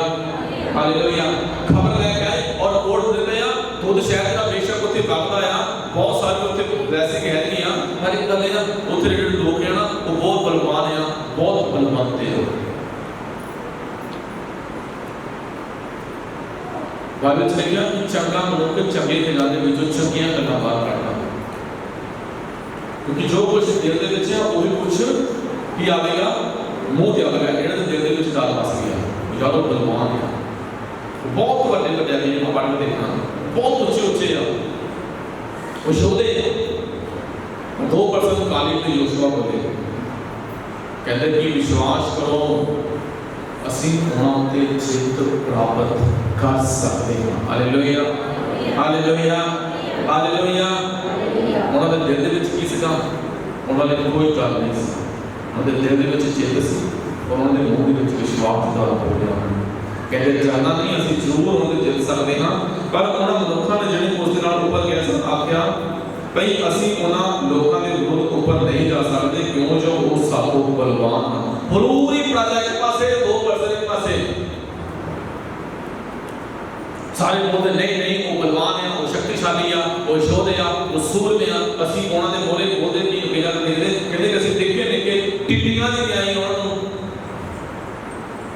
hallelujah. ਖਬਰ ਲੈ ਕੇ ਆਏ ਔਰ ਰਿਪੋਰਟ ਦਿੰਦੇ ਆ, ਦੁੱਧ ਸ਼ਹਿਰ ਦਾ ਬੇਸ਼ੱਕ ਉੱਥੇ ਵਗਦਾ ਆ, ਬਹੁਤ ਸਾਰੇ ਉੱਥੇ ਬਲੈਸਿੰਗ ਹੈਗੀਆਂ, ਹਰ ਇੱਕ ਗੱਲ ਨਾ ਉੱਥੇ ਜਿਹੜੇ ਲੋਕ ਆ ਨਾ ਉਹ ਬਹੁਤ ਬਲਵਾਨ ਆ, ਬਹੁਤ ਬਲਵੰਤ ਆ। ਬਾਈਬਲ 'ਚ ਲਿਖਿਆ ਕਿ ਚੰਗਾ ਮਨੁੱਖ ਚੰਗੇ ਦਿਲਾਂ ਦੇ ਵਿੱਚੋਂ ਚੰਗੀਆਂ ਗੱਲਾਂ ਬਾਹਰ ਕੱਢਦਾ, ਕਿਉਂਕਿ ਜੋ ਕੁਝ ਦਿਲ ਦੇ ਵਿੱਚ ਆ ਉਹੀ ਕੁਝ ਕੀ ਆਵੇਗਾ, ਮੂੰਹ ਤੇ ਆਵੇਗਾ। ਇਹਨਾਂ ਦੇ ਦਿਲ ਦੇ ਵਿੱਚ ਗੱਲ ਵਸ ਗਿਆ, ਜਦੋਂ ਬਲਵਾਨ ਆ, ਬਹੁਤ ਵੱਡੇ ਵੱਡੇ ਜਿਹੜੇ ਆਪਾਂ ਪੜ੍ਹਦੇ ਦੇਖਾਂ, ਬਹੁਤ ਉੱਚੇ ਉੱਚੇ ਆ। ਉਹ ਯੋਧੇ 2% ਕਾਲੀਬ ਤੇ ਯੋਸ਼ੂਆ ਬੋਲੇ, ਕਹਿੰਦੇ ਕਿ ਵਿਸ਼ਵਾਸ ਕਰੋ ਅਸੀਂ ਉਹਨਾਂ ਤੇ ਜਿੱਤ ਪ੍ਰਾਪਤ ਕਰ ਸਕਦੇ ਹਾਂ। Hallelujah, hallelujah, hallelujah. ਉਹਨਾਂ ਦੇ ਦਿਲ ਦੇ ਵਿੱਚ ਕੀ ਸੀਗਾ? ਉਹਨਾਂ ਨੇ ਕੋਈ ਗੱਲ ਨਹੀਂ ਸੀ, ਉਹਨਾਂ ਦੇ ਦਿਲ ਦੇ ਵਿੱਚ ਜਿੱਤ ਸੀ, ਉਹਨਾਂ ਦੇ ਮੂੰਹ ਦੇ ਵਿੱਚ ਵਿਸ਼ਵਾਸ ਦਾ ਬੋਲਿਆ। ਕਹਿੰਦੇ ਜਾਣਾ ਨਹੀਂ, ਅਸੀਂ ਜ਼ਰੂਰ ਉਹਨਾਂ ਦੇ ਜਿੱਤ ਸਕਦੇ ਹਾਂ, ਪਰ ਉਹਨਾਂ ਮਨੁੱਖਾਂ ਨੇ ਜਿਹੜੇ ਉਸ ਦੇ ਨਾਲ ਉੱਪਰ ਗਏ ਸਨ ਆਖਿਆ ਭਈ ਅਸੀਂ ਉਹਨਾਂ ਲੋਕਾਂ ਦੇ ਵਿਰੁੱਧ ਉੱਪਰ ਨਹੀਂ ਜਾ ਸਕਦੇ, ਕਿਉਂ ਜੋ ਉਹ ਸਾਤੋਂ ਬਲਵਾਨ ਹਨ। ਪੂਰੀ ਪ੍ਰਜਾ ਇੱਕ ਪਾਸੇ, 2% ਇੱਕ ਪਾਸੇ, ਸਾਰੇ ਬੋਲਦੇ ਨਹੀਂ ਨਹੀਂ ਉਹ ਬਲਵਾਨ ਹੈ, ਉਹ ਸ਼ਕਤੀਸ਼ਾਲੀ ਆ, ਉਹ ਯੋਧੇ ਆ, ਉਹ ਸੂਰਮੇ ਆ। ਅਸੀਂ ਉਹਨਾਂ ਦੇ ਮੋਰੇ ਬੋਲਦੇ ਕੀ ਕਿਹਾ ਕਰਦੇ, ਕਹਿੰਦੇ ਕਿ ਅਸੀਂ ਦੇਖੇ ਨਿੱਕੇ ਟਿੱਡੀਆਂ ਦੀ ਨਿਆਈ ਉਹਨਾਂ ਨੂੰ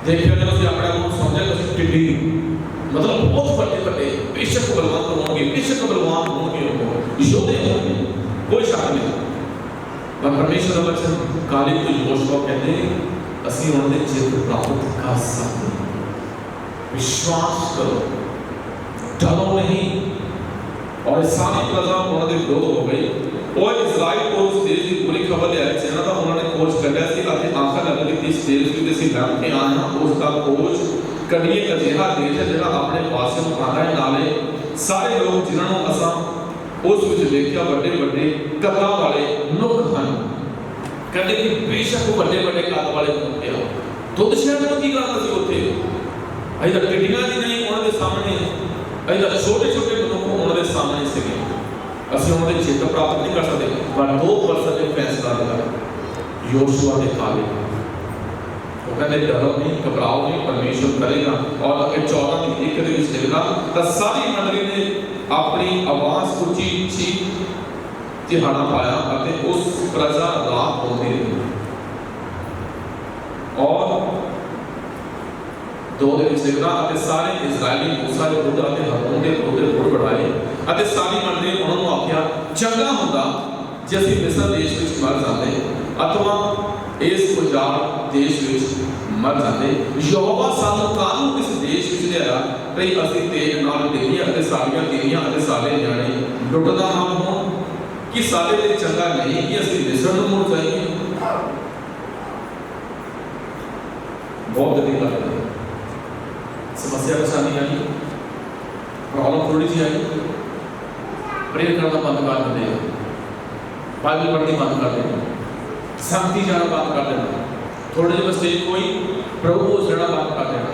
ਦੇਖਿਆ, ਜਦੋਂ ਅਸੀਂ ਆਪਣੇ ਆਪ ਨੂੰ ਸਮਝਿਆ ਕਿ ਅਸੀਂ ਟਿੱਡੀ, ਮਤਲਬ ਬਹੁਤ ਵੱਡੇ ਵੱਡੇ, ਬੇਸ਼ੱਕ ਬਲਵਾਨ ਹੋਣਗੇ, ਬੇਸ਼ੱਕ ਬਲਵਾਨ ਹੋਣਗੇ, ਉਹ ਯੋਧੇ ਹੋਣਗੇ, ਕੋਈ ਸ਼ੱਕ ਨਹੀਂ। ਪਰ ਪਰਮੇਸ਼ਰ ਦਾ ਵਚਨ ਕਾਲੀਬ ਤੇ ਯੋਸ਼ੂਆ ਕਹਿੰਦੇ ਅਸੀਂ ਉਹਨਾਂ ਦੇ ਜਿੱਤ ਪ੍ਰਾਪਤ ਕਰ ਸਕਦੇ ਹਾਂ। ਵਿਸ਼ਵਾਸ ਕਰੋ, ਡਰੋ ਨਹੀਂ। और सारी प्रजा उन्होंने विरोध हो गई और इजराइल को उस देश की पूरी खबर ले आए सेना था उन्होंने खोज कढ़िया सी आते आखा लग गई इस देश की जैसी लड़ के आए हैं उसका खोज कढ़िए कजेहा देश है जिहड़ा अपने पासे ਨੂੰ ਖਾਂਦਾ ਹੈ ਨਾਲੇ ਸਾਰੇ ਲੋਕ ਜਿਨ੍ਹਾਂ ਨੂੰ ਅਸਾਂ ਉਸ ਵਿੱਚ ਦੇਖਿਆ ਵੱਡੇ ਵੱਡੇ ਕੱਦਾਂ ਵਾਲੇ ਨੁਕ ਹਨ। ਕਹਿੰਦੇ ਕਿ ਬੇਸ਼ੱਕ ਵੱਡੇ ਵੱਡੇ ਕੱਦ ਵਾਲੇ ਨੁਕ ਆ। ਦੁੱਧ ਸ਼ਹਿਰ ਨੂੰ ਕੀ ਕਰਨਾ ਸੀ ਉੱਥੇ? ਅਜੇ ਤਾਂ ਟਿੱਡੀਆਂ ਦੀ ਨਹੀਂ ਉਹਨਾਂ ਦੇ ਸਾਹਮਣੇ, ਅਜੇ ਤਾਂ ਛੋਟੇ ਛੋਟੇ ਮਨੁੱਖ ਉਹਨਾਂ ਦੇ ਸਾਹਮਣੇ ਸੀਗੇ। ਅਸੀਂ ਉਹਨਾਂ ਦੇ ਜਿੱਤ ਪ੍ਰਾਪਤ ਨਹੀਂ ਕਰ ਸਕਦੇ, ਪਰ 2% ਦੇ ਫੈਸਲਾ ਲਿਆ ਯੋਸ਼ੂਆ ਦੇ ਕਾਲੇ। ਉਹ ਕਹਿੰਦੇ ਡਰੋ ਨਹੀਂ, ਘਬਰਾਓ ਨਹੀਂ, ਪਰਮੇਸ਼ਰ ਕਰੇਗਾ। ਔਰ ਅੱਗੇ 14 ਦੀ 1 ਦੇ ਵਿੱਚ ਲਿਖਦਾ ਤਾਂ ਸਾਰੀ ਮੰਡਲੀ ਨੇ ਆਪਣੀ ਆਵਾਜ਼ ਉੱਚੀ ਉੱਚੀ ਤਿਹਾੜਾ ਪਾਇਆ ਅਤੇ ਉਸ ਪ੍ਰਜਾ ਰਾਤ ਹੋਂਦੀ ਰਹੀ। ਔਰ 2 ਦੇ ਵਿੱਚ ਲਿਖਦਾ ਅਤੇ ਸਾਰੇ ਇਜ਼ਰਾਈਲੀ ਮੂਸਾ ਦੇ ਪੁੱਤਰ ਅਤੇ ਹਾਰੂਨ ਦੇ ਪੁੱਤਰ ਗੁੜ ਬੜਾਏ ਅਤੇ ਸਾਰੀ ਮੰਡਲੀ ਉਹਨਾਂ ਨੂੰ ਆਖਿਆ ਚੰਗਾ ਹੁੰਦਾ ਜੇ ਅਸੀਂ ਮਿਸਰ ਦੇਸ਼ ਵਿੱਚ ਮਰ ਜਾਂਦੇ ਅਥਵਾ ਇਸ ਉਜਾੜ ਦੇਸ਼ ਵਿੱਚ ਮਰ ਜਾਂਦੇ। ਯਹੋਵਾ ਸਾਨੂੰ ਕਾਹਨੂੰ ਇਸ ਦੇਸ਼ ਵਿੱਚ ਲਿਆਇਆ ਭਈ ਅਸੀਂ ਤੇਰੇ ਨਾਲ ਡਿੱਗੀਆਂ ਅਤੇ ਸਾਡੀਆਂ ਤੀਵੀਆਂ ਅਤੇ ਸਾਡੇ ਨਿਆਣੇ ਲੁੱਟਦਾ ਨਾ ਹੋਣ ਕਿ ਸਾਡੇ ਲਈ ਚੰਗਾ ਨਹੀਂ ਕਿ ਅਸੀਂ ਮਿਸਰ ਨੂੰ ਮੁੜ ਜਾਈਏ। ਬਹੁਤ ਵੱਡੀ ਗੱਲ ਹੈ। समस्या परेशानी आई, प्रॉब्लम थोड़ी सी आई, प्रेयर करना बंद कर देते, बाइबल पढ़नी बंद कर देना, संगति जाना बंद कर देना, थोड़े ਜਿਹੇ मिस्टेक कोई प्रभु को छेड़ना बंद कर देना।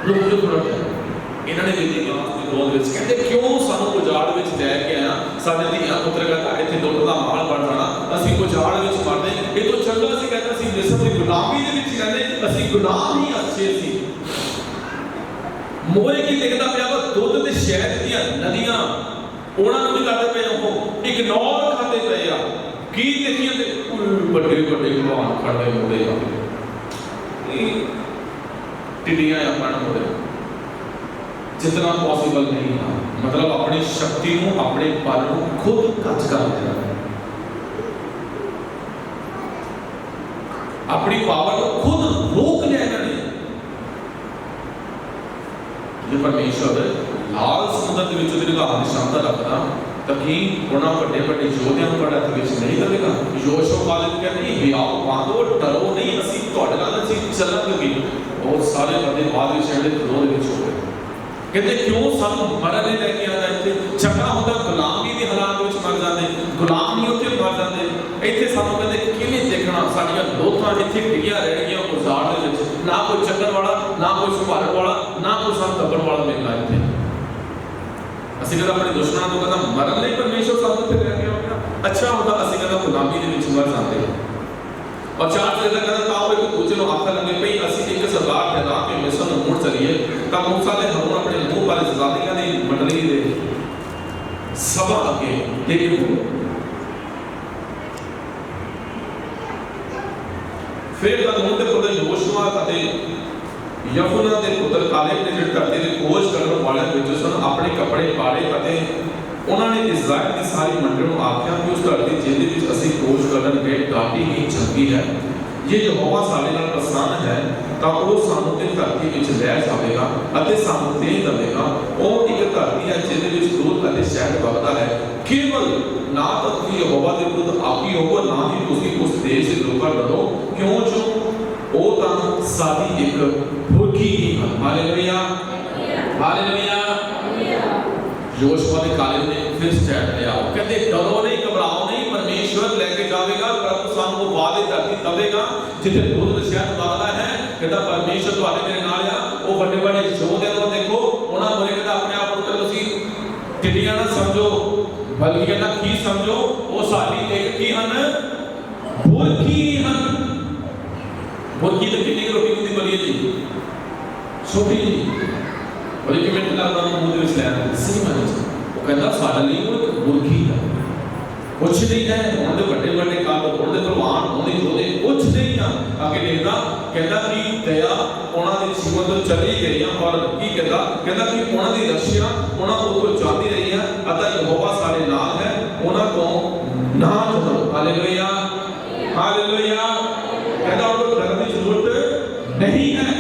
लोग जो थोड़ा इन्होंने ਦਿੱਤੀ ਕਲਾਸ ਦੇ ਰੋਲ ਵਿੱਚ ਕਹਿੰਦੇ ਕਿਉਂ ਸਾਨੂੰ ਉਜਾੜ ਵਿੱਚ ਲੈ ਕੇ ਆਇਆ, ਸਾਡੇ ਧੀਆਂ ਪੁੱਤਰ ਕਹਿੰਦਾ ਇੱਥੇ ਲੁੱਟ ਦਾ ਮਾਲ ਬਣ ਜਾਣਾ, ਅਸੀਂ ਉਜਾੜ ਵਿੱਚ ਮਰਦੇ, ਇਹ ਤੋਂ ਚੰਗਾ ਸੀ ਕਹਿੰਦਾ ਸੀ ਮਿਸਰ ਦੀ असी गुलाम ही अच्छे सी। मोए की लिखता पिया वा दुध ते शहद दी नदियां उन्होंने भी करते पे हो इग्नोर करते पे आ की देखिए ते बड़े बड़े भगवान खड़े मुड़े टिड्डियां अपन मुड़े जितना पॉसिबल नहीं है, मतलब अपनी शक्ति को अपने बल को खुद टच कर देना, अपनी पावर को खुद रोक लिया इन्होंने। जो परमेश्वर लाल समुद्र के विच उहदी निगाह दी क्षमता रखदा तां कि उन्हां वड्डे वड्डे योद्धियां नूं तुहाडे हत्थ विच नहीं करेगा। योशुआ कालेज कहंदे हियाओ बांधो डरो नहीं, असीं तुहाडे नाल असीं चलांगे। बहुत सारे बंदे बाद विच इहदे विरोध विच हो गए, कहते क्यों सानू मरन नहीं लैके आना, इत्थे चंगा होंदा गुलामी दे हालात विच मर जांदे, गुलाम नहीं उत्थे मर जांदे, इत्थे सानू कहंदे किवें देखना साडीआं लोथां इत्थे टिकियां रहणगीआं उजाड़ दे विच, ना कोई चक्कर वाला, ना कोई संभालण वाला, ना कोई सानू दब्बण वाला मिलना इत्थे। ਅਸੀਂ ਕਹਿੰਦਾ ਆਪਣੇ ਦੁਸ਼ਮਣਾਂ ਤੋਂ ਕਹਿੰਦਾ ਮਰਨ ਲਈ ਪਰਮੇਸ਼ਰ ਸਾਨੂੰ ਤੇ ਲੈ ਕੇ ਆਉਂਦਾ, ਅੱਛਾ ਹੁੰਦਾ ਅਸੀਂ ਕਹਿੰਦਾ ਗੁਲਾਮੀ ਦੇ ਵਿੱਚ ਮਰ ਜਾਂਦੇ। ਔਰ ਚਾਰ ਤੇ ਕਹਿੰਦਾ ਤਾਂ ਉਹ ਇੱਕ ਦੂਜੇ ਨੂੰ ਆਖਣ ਲੱਗੇ ਭਈ ਅਸੀਂ ਇੱਕ ਸਰਦਾਰ ਠਹਿਰਾ ਕੇ ਮਿਸਰ ਨੂੰ ਮੁੜ ਚਲੀਏ। ਤਾਂ ਮੂਸਾ ਨੇ ਹਰੂਨ ਆਪਣੇ ਮੂੰਹ ਵਾਲੇ ਜ਼ਾਦੀਆਂ ਦੀ ਮੰਡਲੀ ਦੇ ਸਭਾ ਅੱਗੇ ਟੇਕੇ ਹੋਏ। ਫਿਰ ਹਰੂਨ ਦੇ ਪੁੱਤਰ ਯੋਸ਼ੂਆ ਅਤੇ ਯਫੁਨਾ ਦੇ ਪੁੱਤਰ ਕਾਲੇਬ ਨੇ ਜਿਹੜੇ ਧਰਤੀ ਦੀ ਖੋਜ ਕਰਨ ਵਾਲਿਆਂ ਵਿੱਚੋਂ ਸਨ ਆਪਣੇ ਕੱਪੜੇ ਪਾੜੇ ਅਤੇ ਉਹਨਾਂ ਨੇ ਇਜ਼ਰਾਈਲ ਦੀ ਸਾਰੀ ਮੰਡਲੀ ਨੂੰ ਆਖਿਆ ਕਿ ਉਸ ਧਰਤੀ ਜਿਹਦੇ ਵਿੱਚ ਅਸੀਂ ਖੋਜ ਕਰਨ ਗਏ ਕਾਫੀ ਹੀ ਚੰਗੀ ਹੈ, ਜੇ ਯਹੋਵਾ ਸਾਡੇ ਨਾਲ ਪ੍ਰਸੰਨ ਹੈ ਤਾਂ ਉਹ ਸਾਨੂੰ ਤੇ ਧਰਤੀ ਵਿੱਚ ਲੈ ਜਾਵੇਗਾ ਅਤੇ ਸਾਨੂੰ ਦੇ ਦੇਵੇਗਾ। ਉਹ ਇੱਕ ਧਰਤੀ ਹੈ ਜਿਹਦੇ ਵਿੱਚ ਦੁੱਧ ਅਤੇ ਸ਼ਹਿਦ ਵਗਦਾ ਹੈ। ਕੇਵਲ ਨਾ ਤਾਂ ਤੁਸੀਂ ਯਹੋਵਾ ਦੇ ਵਿਰੁੱਧ ਆਪੀ ਹੋਵੋ, ਨਾ ਹੀ ਤੁਸੀਂ ਉਸ ਦੇਸ਼ ਦੇ ਲੋਕਾਂ ਡਰੋ, ਕਿਉਂ ਜੋ ਉਹ ਤਾਂ ਸਾਡੀ ਇੱਕ ਭੁੱਖੀ ਹੀ ਹਨ। Hallelujah hallelujah. ਯੋਸ਼ੂਆ ਦੇ ਕਾਲੇਬ ਨੇ ਫਿਰ ਸਟੈਂਡ ਲਿਆ, ਉਹ ਕਹਿੰਦੇ ਡਰੋ ਨਹੀਂ, ਘਬਰਾਓ ਨਹੀਂ, ਪਰਮੇਸ਼ਵਰ ਲੈ ਕੇ ਜਾਵੇਗਾ, ਪ੍ਰਭੂ ਸਾਨੂੰ ਉਹ ਵਾਅਦੇ ਧਰਤੀ ਦੇਵੇਗਾ ਜਿੱਥੇ ਦੁੱਧ ਤੇ ਸ਼ਹਿਦ ਵਗਦਾ ਹੈ। ਕਹਿੰਦਾ ਪਰਮੇਸ਼ਵਰ ਤੁਹਾਡੇ ਮੇਰੇ ਨਾਲ ਆ। ਉਹ ਵੱਡੇ ਵੱਡੇ ਯੋਧਿਆਂ ਨੂੰ ਦੇਖੋ, ਉਹਨਾਂ ਬਾਰੇ ਕਹਿੰਦਾ ਆਪਣੇ ਆਪ ਨੂੰ ਤੁਸੀਂ ਟਿੱਡੀਆਂ ਨਾ ਸਮਝੋ, ਬਲਕਿ ਕਹਿੰਦਾ ਕੀ ਸਮਝੋ, ਉਹ ਸਾਡੀ ਇੱਕ ਕੀ ਹਨ, ਭੁੱਖੀ ਹਨ। मुर्गी तो कितनी की रोटी कितनी बड़ी है जी, छोटी जी, और एक मिनट लगता है मुंह में स्लैब सही माने जी। वो कहता साडा नहीं वो मुर्गी है, कुछ नहीं है, उन्होंने बड़े बड़े काम, उन्होंने प्रवान, उन्होंने जोधे कुछ नहीं है। आगे देखता कहता कि दया उन्होंने जीवन तो चली गई है, और की कहता कि उन्होंने रक्षा उन्होंने को जाती रही है, अतः यहोवा सारे नाल है, उन्होंने को ना डरो। Hallelujah hallelujah. कहता उनको डरने की जरूरत नहीं है।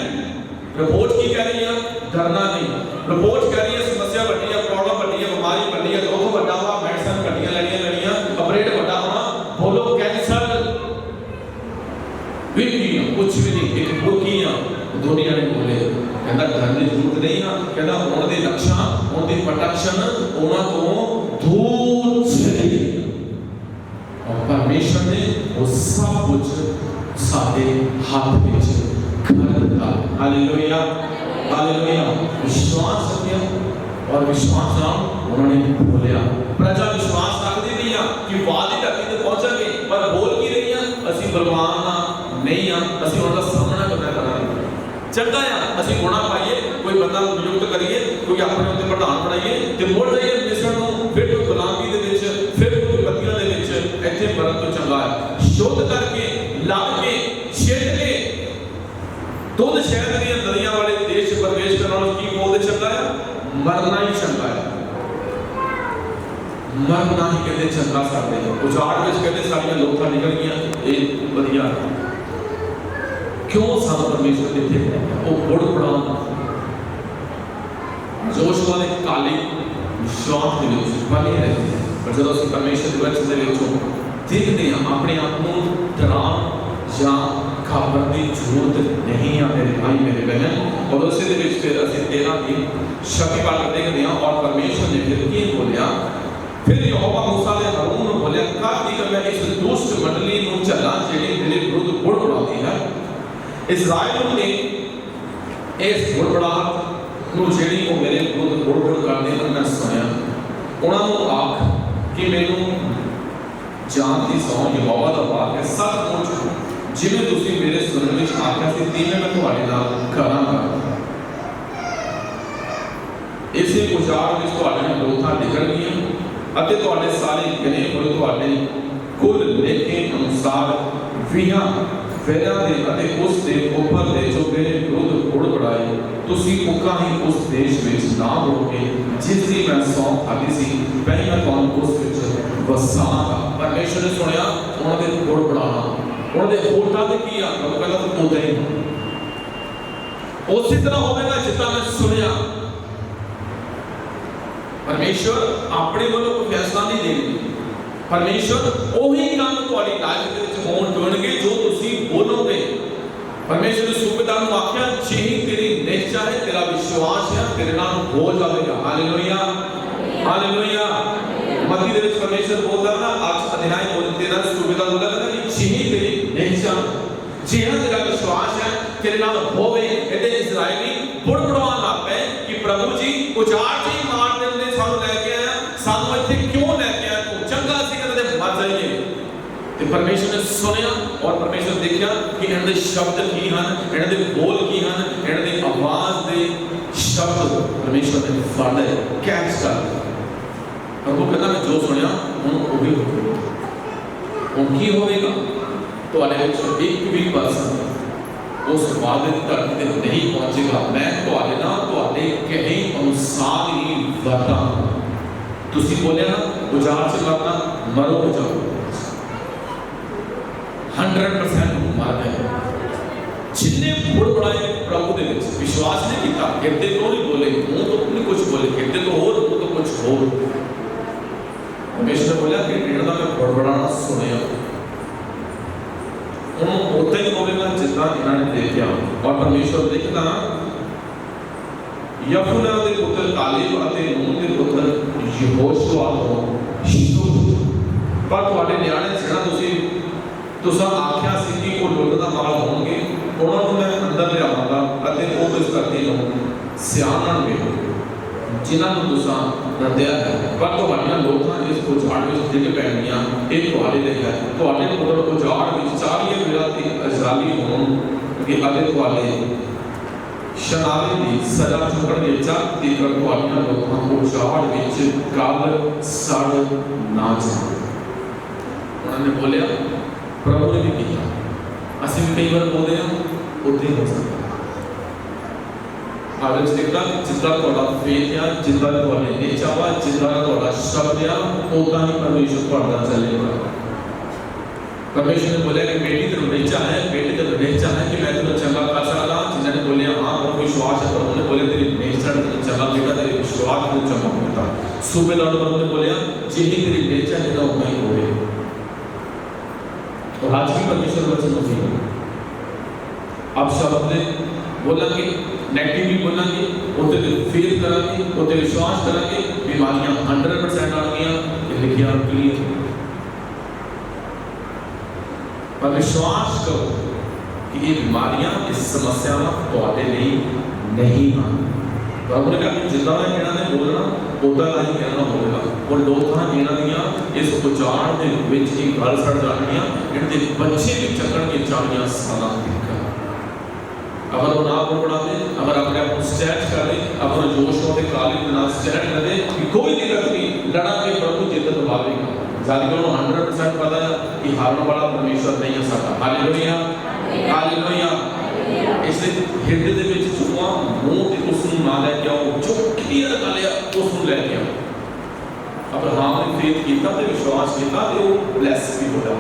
रिपोर्ट की कह रही है, डरना नहीं। रिपोर्ट कह रही है समस्या बढ़ी है, प्रॉब्लम बढ़ी है, बीमारी बढ़ी है, दुख बढ़ा हुआ, मेडिसिन बढ़िया लड़ियां ऑपरेट बढ़ा होना, बोलो कैंसर कुछ भी नहीं, एक भूखी दुनिया ने बोले। कहता डरने की जरूरत नहीं है। कहता उन्होंने रक्षा, उन्होंने प्रोटेक्शन उन्होंने तो दूर चली गई, और परमेश्वर ने वो सब कुछ सारे हाथ में कर दिया। Hallelujah hallelujah. विश्वास किया और विश्वास नाल उन्होंने बोलिया। प्रजा विश्वास रखती नहीं है कि वादे धरती तक पहुंचांगे, पर बोल की रही है असि बलवान नहीं आ, असि उनका सामना करना करांगे। चंगा आ असि गुणा पाइए, कोई बंदा नियुक्त करिए, कोई अपने उत्ते प्रधान बनाइए ते मुड़ जाइए मिस्र नूं, फिर तो गुलामी दे विच, फिर तो बत्तियां दे विच, इत्थे मरन तो चंगा है शुद्ध करके लग के छिड़ के दुध शहद दी नदियां वाले देश प्रवेश करने वालों की बोलते चंगा है, मरना ही चंगा है। मरना ही कहते चंगा साडे उजाड़ विच कहते साडियां लोथां निकल गईयां, ये वधिया क्यों सानू परमेश्वर ने दिते वो बुड़ पड़ाउण। जोशुआ ने काले विश्वास दे विच बने रहे, पर जदों असीं परमेश्वर दे वचन दे विचों देखते हैं अपने आप को डरान या घबराने की जरूरत नहीं है मेरे भाई मेरे बहन। और उसी दे फिर असं 13 की शक्तिपाल देखते हैं, और परमेश्वर ने फिर की बोलिया, फिर यहोवा मूसा ने हरून को बोलिया, कद मैं इस दुष्ट मंडली को चला जेड़ी मेरे विरुद्ध बुड़ पड़ाती है। इस्राएल ने इस बुड़बड़ाहट को जेड़ी को मेरे विरुद्ध बुड़ करने का मैं सुनिया, उन्होंने आख कि मैनू जान की सौ यहोवा दा वाक है, सचमुच जिवें तुसीं मेरे सुनन विच आख्या सी तिवें मैं तुहाडे नाल करांगा। इसे उजाड़ विच तुहाडे लोथां निकलणगीआं अते तुहाडे सारे गिने होए तुहाडे कुल लेखे अनुसार 20 वेलां दे अते उस दे उपर दे जो मेरे विरुद्ध उड़ पड़ाए तुसीं उका ही उस देश विच ना मुड़ोगे जिसकी मैं सौंप खाधी सी पहले मैं तुहानूं उस विच वसांगा। परमेश्वर ने सुनिया उन्हां दे उड़ पड़ाना उन्हां दे होठां ते की आ कहंदा तूं उदां ही उसी तरह होवेगा जितना मैं सुनिया। परमेश्वर अपने वालों को फैसला नहीं देंगे, परमेश्वर वही काम तुम्हारी लाइफ के विच होण देणगे जो तुसीं बोलोगे। परमेश्वर ने सूबेदार नूं आख्या जे तेरी निश्चा है तेरा विश्वास है तेरे नाल हो जाएगा। Hallelujah hallelujah. मत्ती दे विच परमेश्वर बोलदा ना आज अध्याय 13 सूबेदार बोलदा ना कि जे तेरी निश्चा जे तेरा विश्वास है तेरे नाल होवे। इहदे इस्राएली बुड़बुड़ाउण लग पे कि प्रभु जी उजाड़ च ही मार देंदे सानू लेके आया सानू इत्थे क्यों लेके आया तू चंगा सी कदे मर जाइए। ते परमेश्वर ने सुनिया और परमेश्वर देखिया कि इन्हां दे शब्द की हन इन्हां दे बोल की हन इन्हां दे आवाज दे शब्द परमेश्वर ने फड़ ले कैच कर प्रभु कहता मैं जो सुनिया हुण ओही होवेगा। हुण की होवेगा तुहाडे विच एक भी पर्सन उस वादे की धरती ते नहीं पहुंचेगा। मैं तुहाडे नाल तुहाडे कहे अनुसार ही वरतांगा। तुसीं बोलिया ना उजाड़ च मरना मरो जाओ 100% मर गए। जिन्ने बुड़बड़ाए प्रभु दे विच विश्वास नहीं किया हिरदे तो नहीं बोले मुंह तो नहीं कुछ बोले हिरदे तो होर मुंह तो कुछ होर। परमेश्वर बोलिया कि इन्हां दा मैं बुड़बड़ाना सुनिया उतना ही होगा जितना इन्होंने देखा। और परमेश्वर देखता यफुन्ना दे पुत्र कालेब अते नून दे पुत्र यहोशुआ पर तुहाडे न्याणे जिहड़ा तुसां आख्या सी कि वो लुੱਟ दा माल होणगे उन्हां नूं मैं अंदर लिआवांगा अते वो इस धरती नूं सियाणणगे जिन्हां नूं तुसां रद्दिया है। पर तुहाडीआं लोथां इस उजाड़ विच डिग पैणगीआं इह तुहाडे लई है। तुहाडे पुत्र उजाड़ विच 40 वेला ते इस्राएली होणगे अते तुहाडे शनाले दी सजा चुकणगे जद तक तुहाडीआं लोथां उजाड़ विच गल सड़ ना जाण। उन्होंने बोलिया प्रभु ने भी किया असीं भी कई बार बोलते हैं उदां ही हो सकता आगे जितना जितना थोड़ा फेथ है जितना थोड़े नेचा वा जितना थोड़ा शब्द है उतना ही परमेश्वर थोड़ा चलेगा। परमेश्वर ने बोला कि बेटी तेरे नेचा है बेटी तेरे नेचा है कि मैं तेरे चंगा कर सकता। जिन्होंने बोले हाँ वो विश्वास है प्रभु ने बोले तेरी नेचा तेरे चंगा बेटा तेरे विश्वास को चंगा होता। सूबेदार प्रभु ने बोलिया जे ही तेरी नेचा है ना उतना ही होवे। और आज भी परमेश्वर वचन होती है अब शब्द ने बोला कि नेगेटिवली बोलेंगे उते फेल करेंगे उते विश्वास करेंगे बीमारियां 100% आ गई लिखिया क्लियर। पर विश्वास करो कि ये बीमारियां इस समस्यावां तुहाडे लिए नहीं हैं। प्रभु ने कहा जितना इन्होंने बोलना उदा ही कहना होगा और लोथां इन्हां दियां इस उजाड़ दे विच ही गल सड़ जाणगीआं इहदे बच्चे भी चक्कणगे 40 सालां तक। अगर वो ना पढ़ाते अगर अपने आप को स्टैंड कर ले अगर जोश होते काली ना स्टैंड कर दे कि कोई दिक्कत नहीं लड़ा के प्रभु जित दबावेगा। जाके उन्हें 100% पता है कि हारने वाला परमेश्वर नहीं है साਡਾ। Hallelujah hallelujah. इसलिए हृदय दे विच चुआ मुंह ते उस ਨੂੰ ना लेके आओ जो क्लियर कर लिया उस ਨੂੰ लेके आओ। अब्राहम ने फेथ किया ते विश्वास किया ते वो ब्लेस भी होया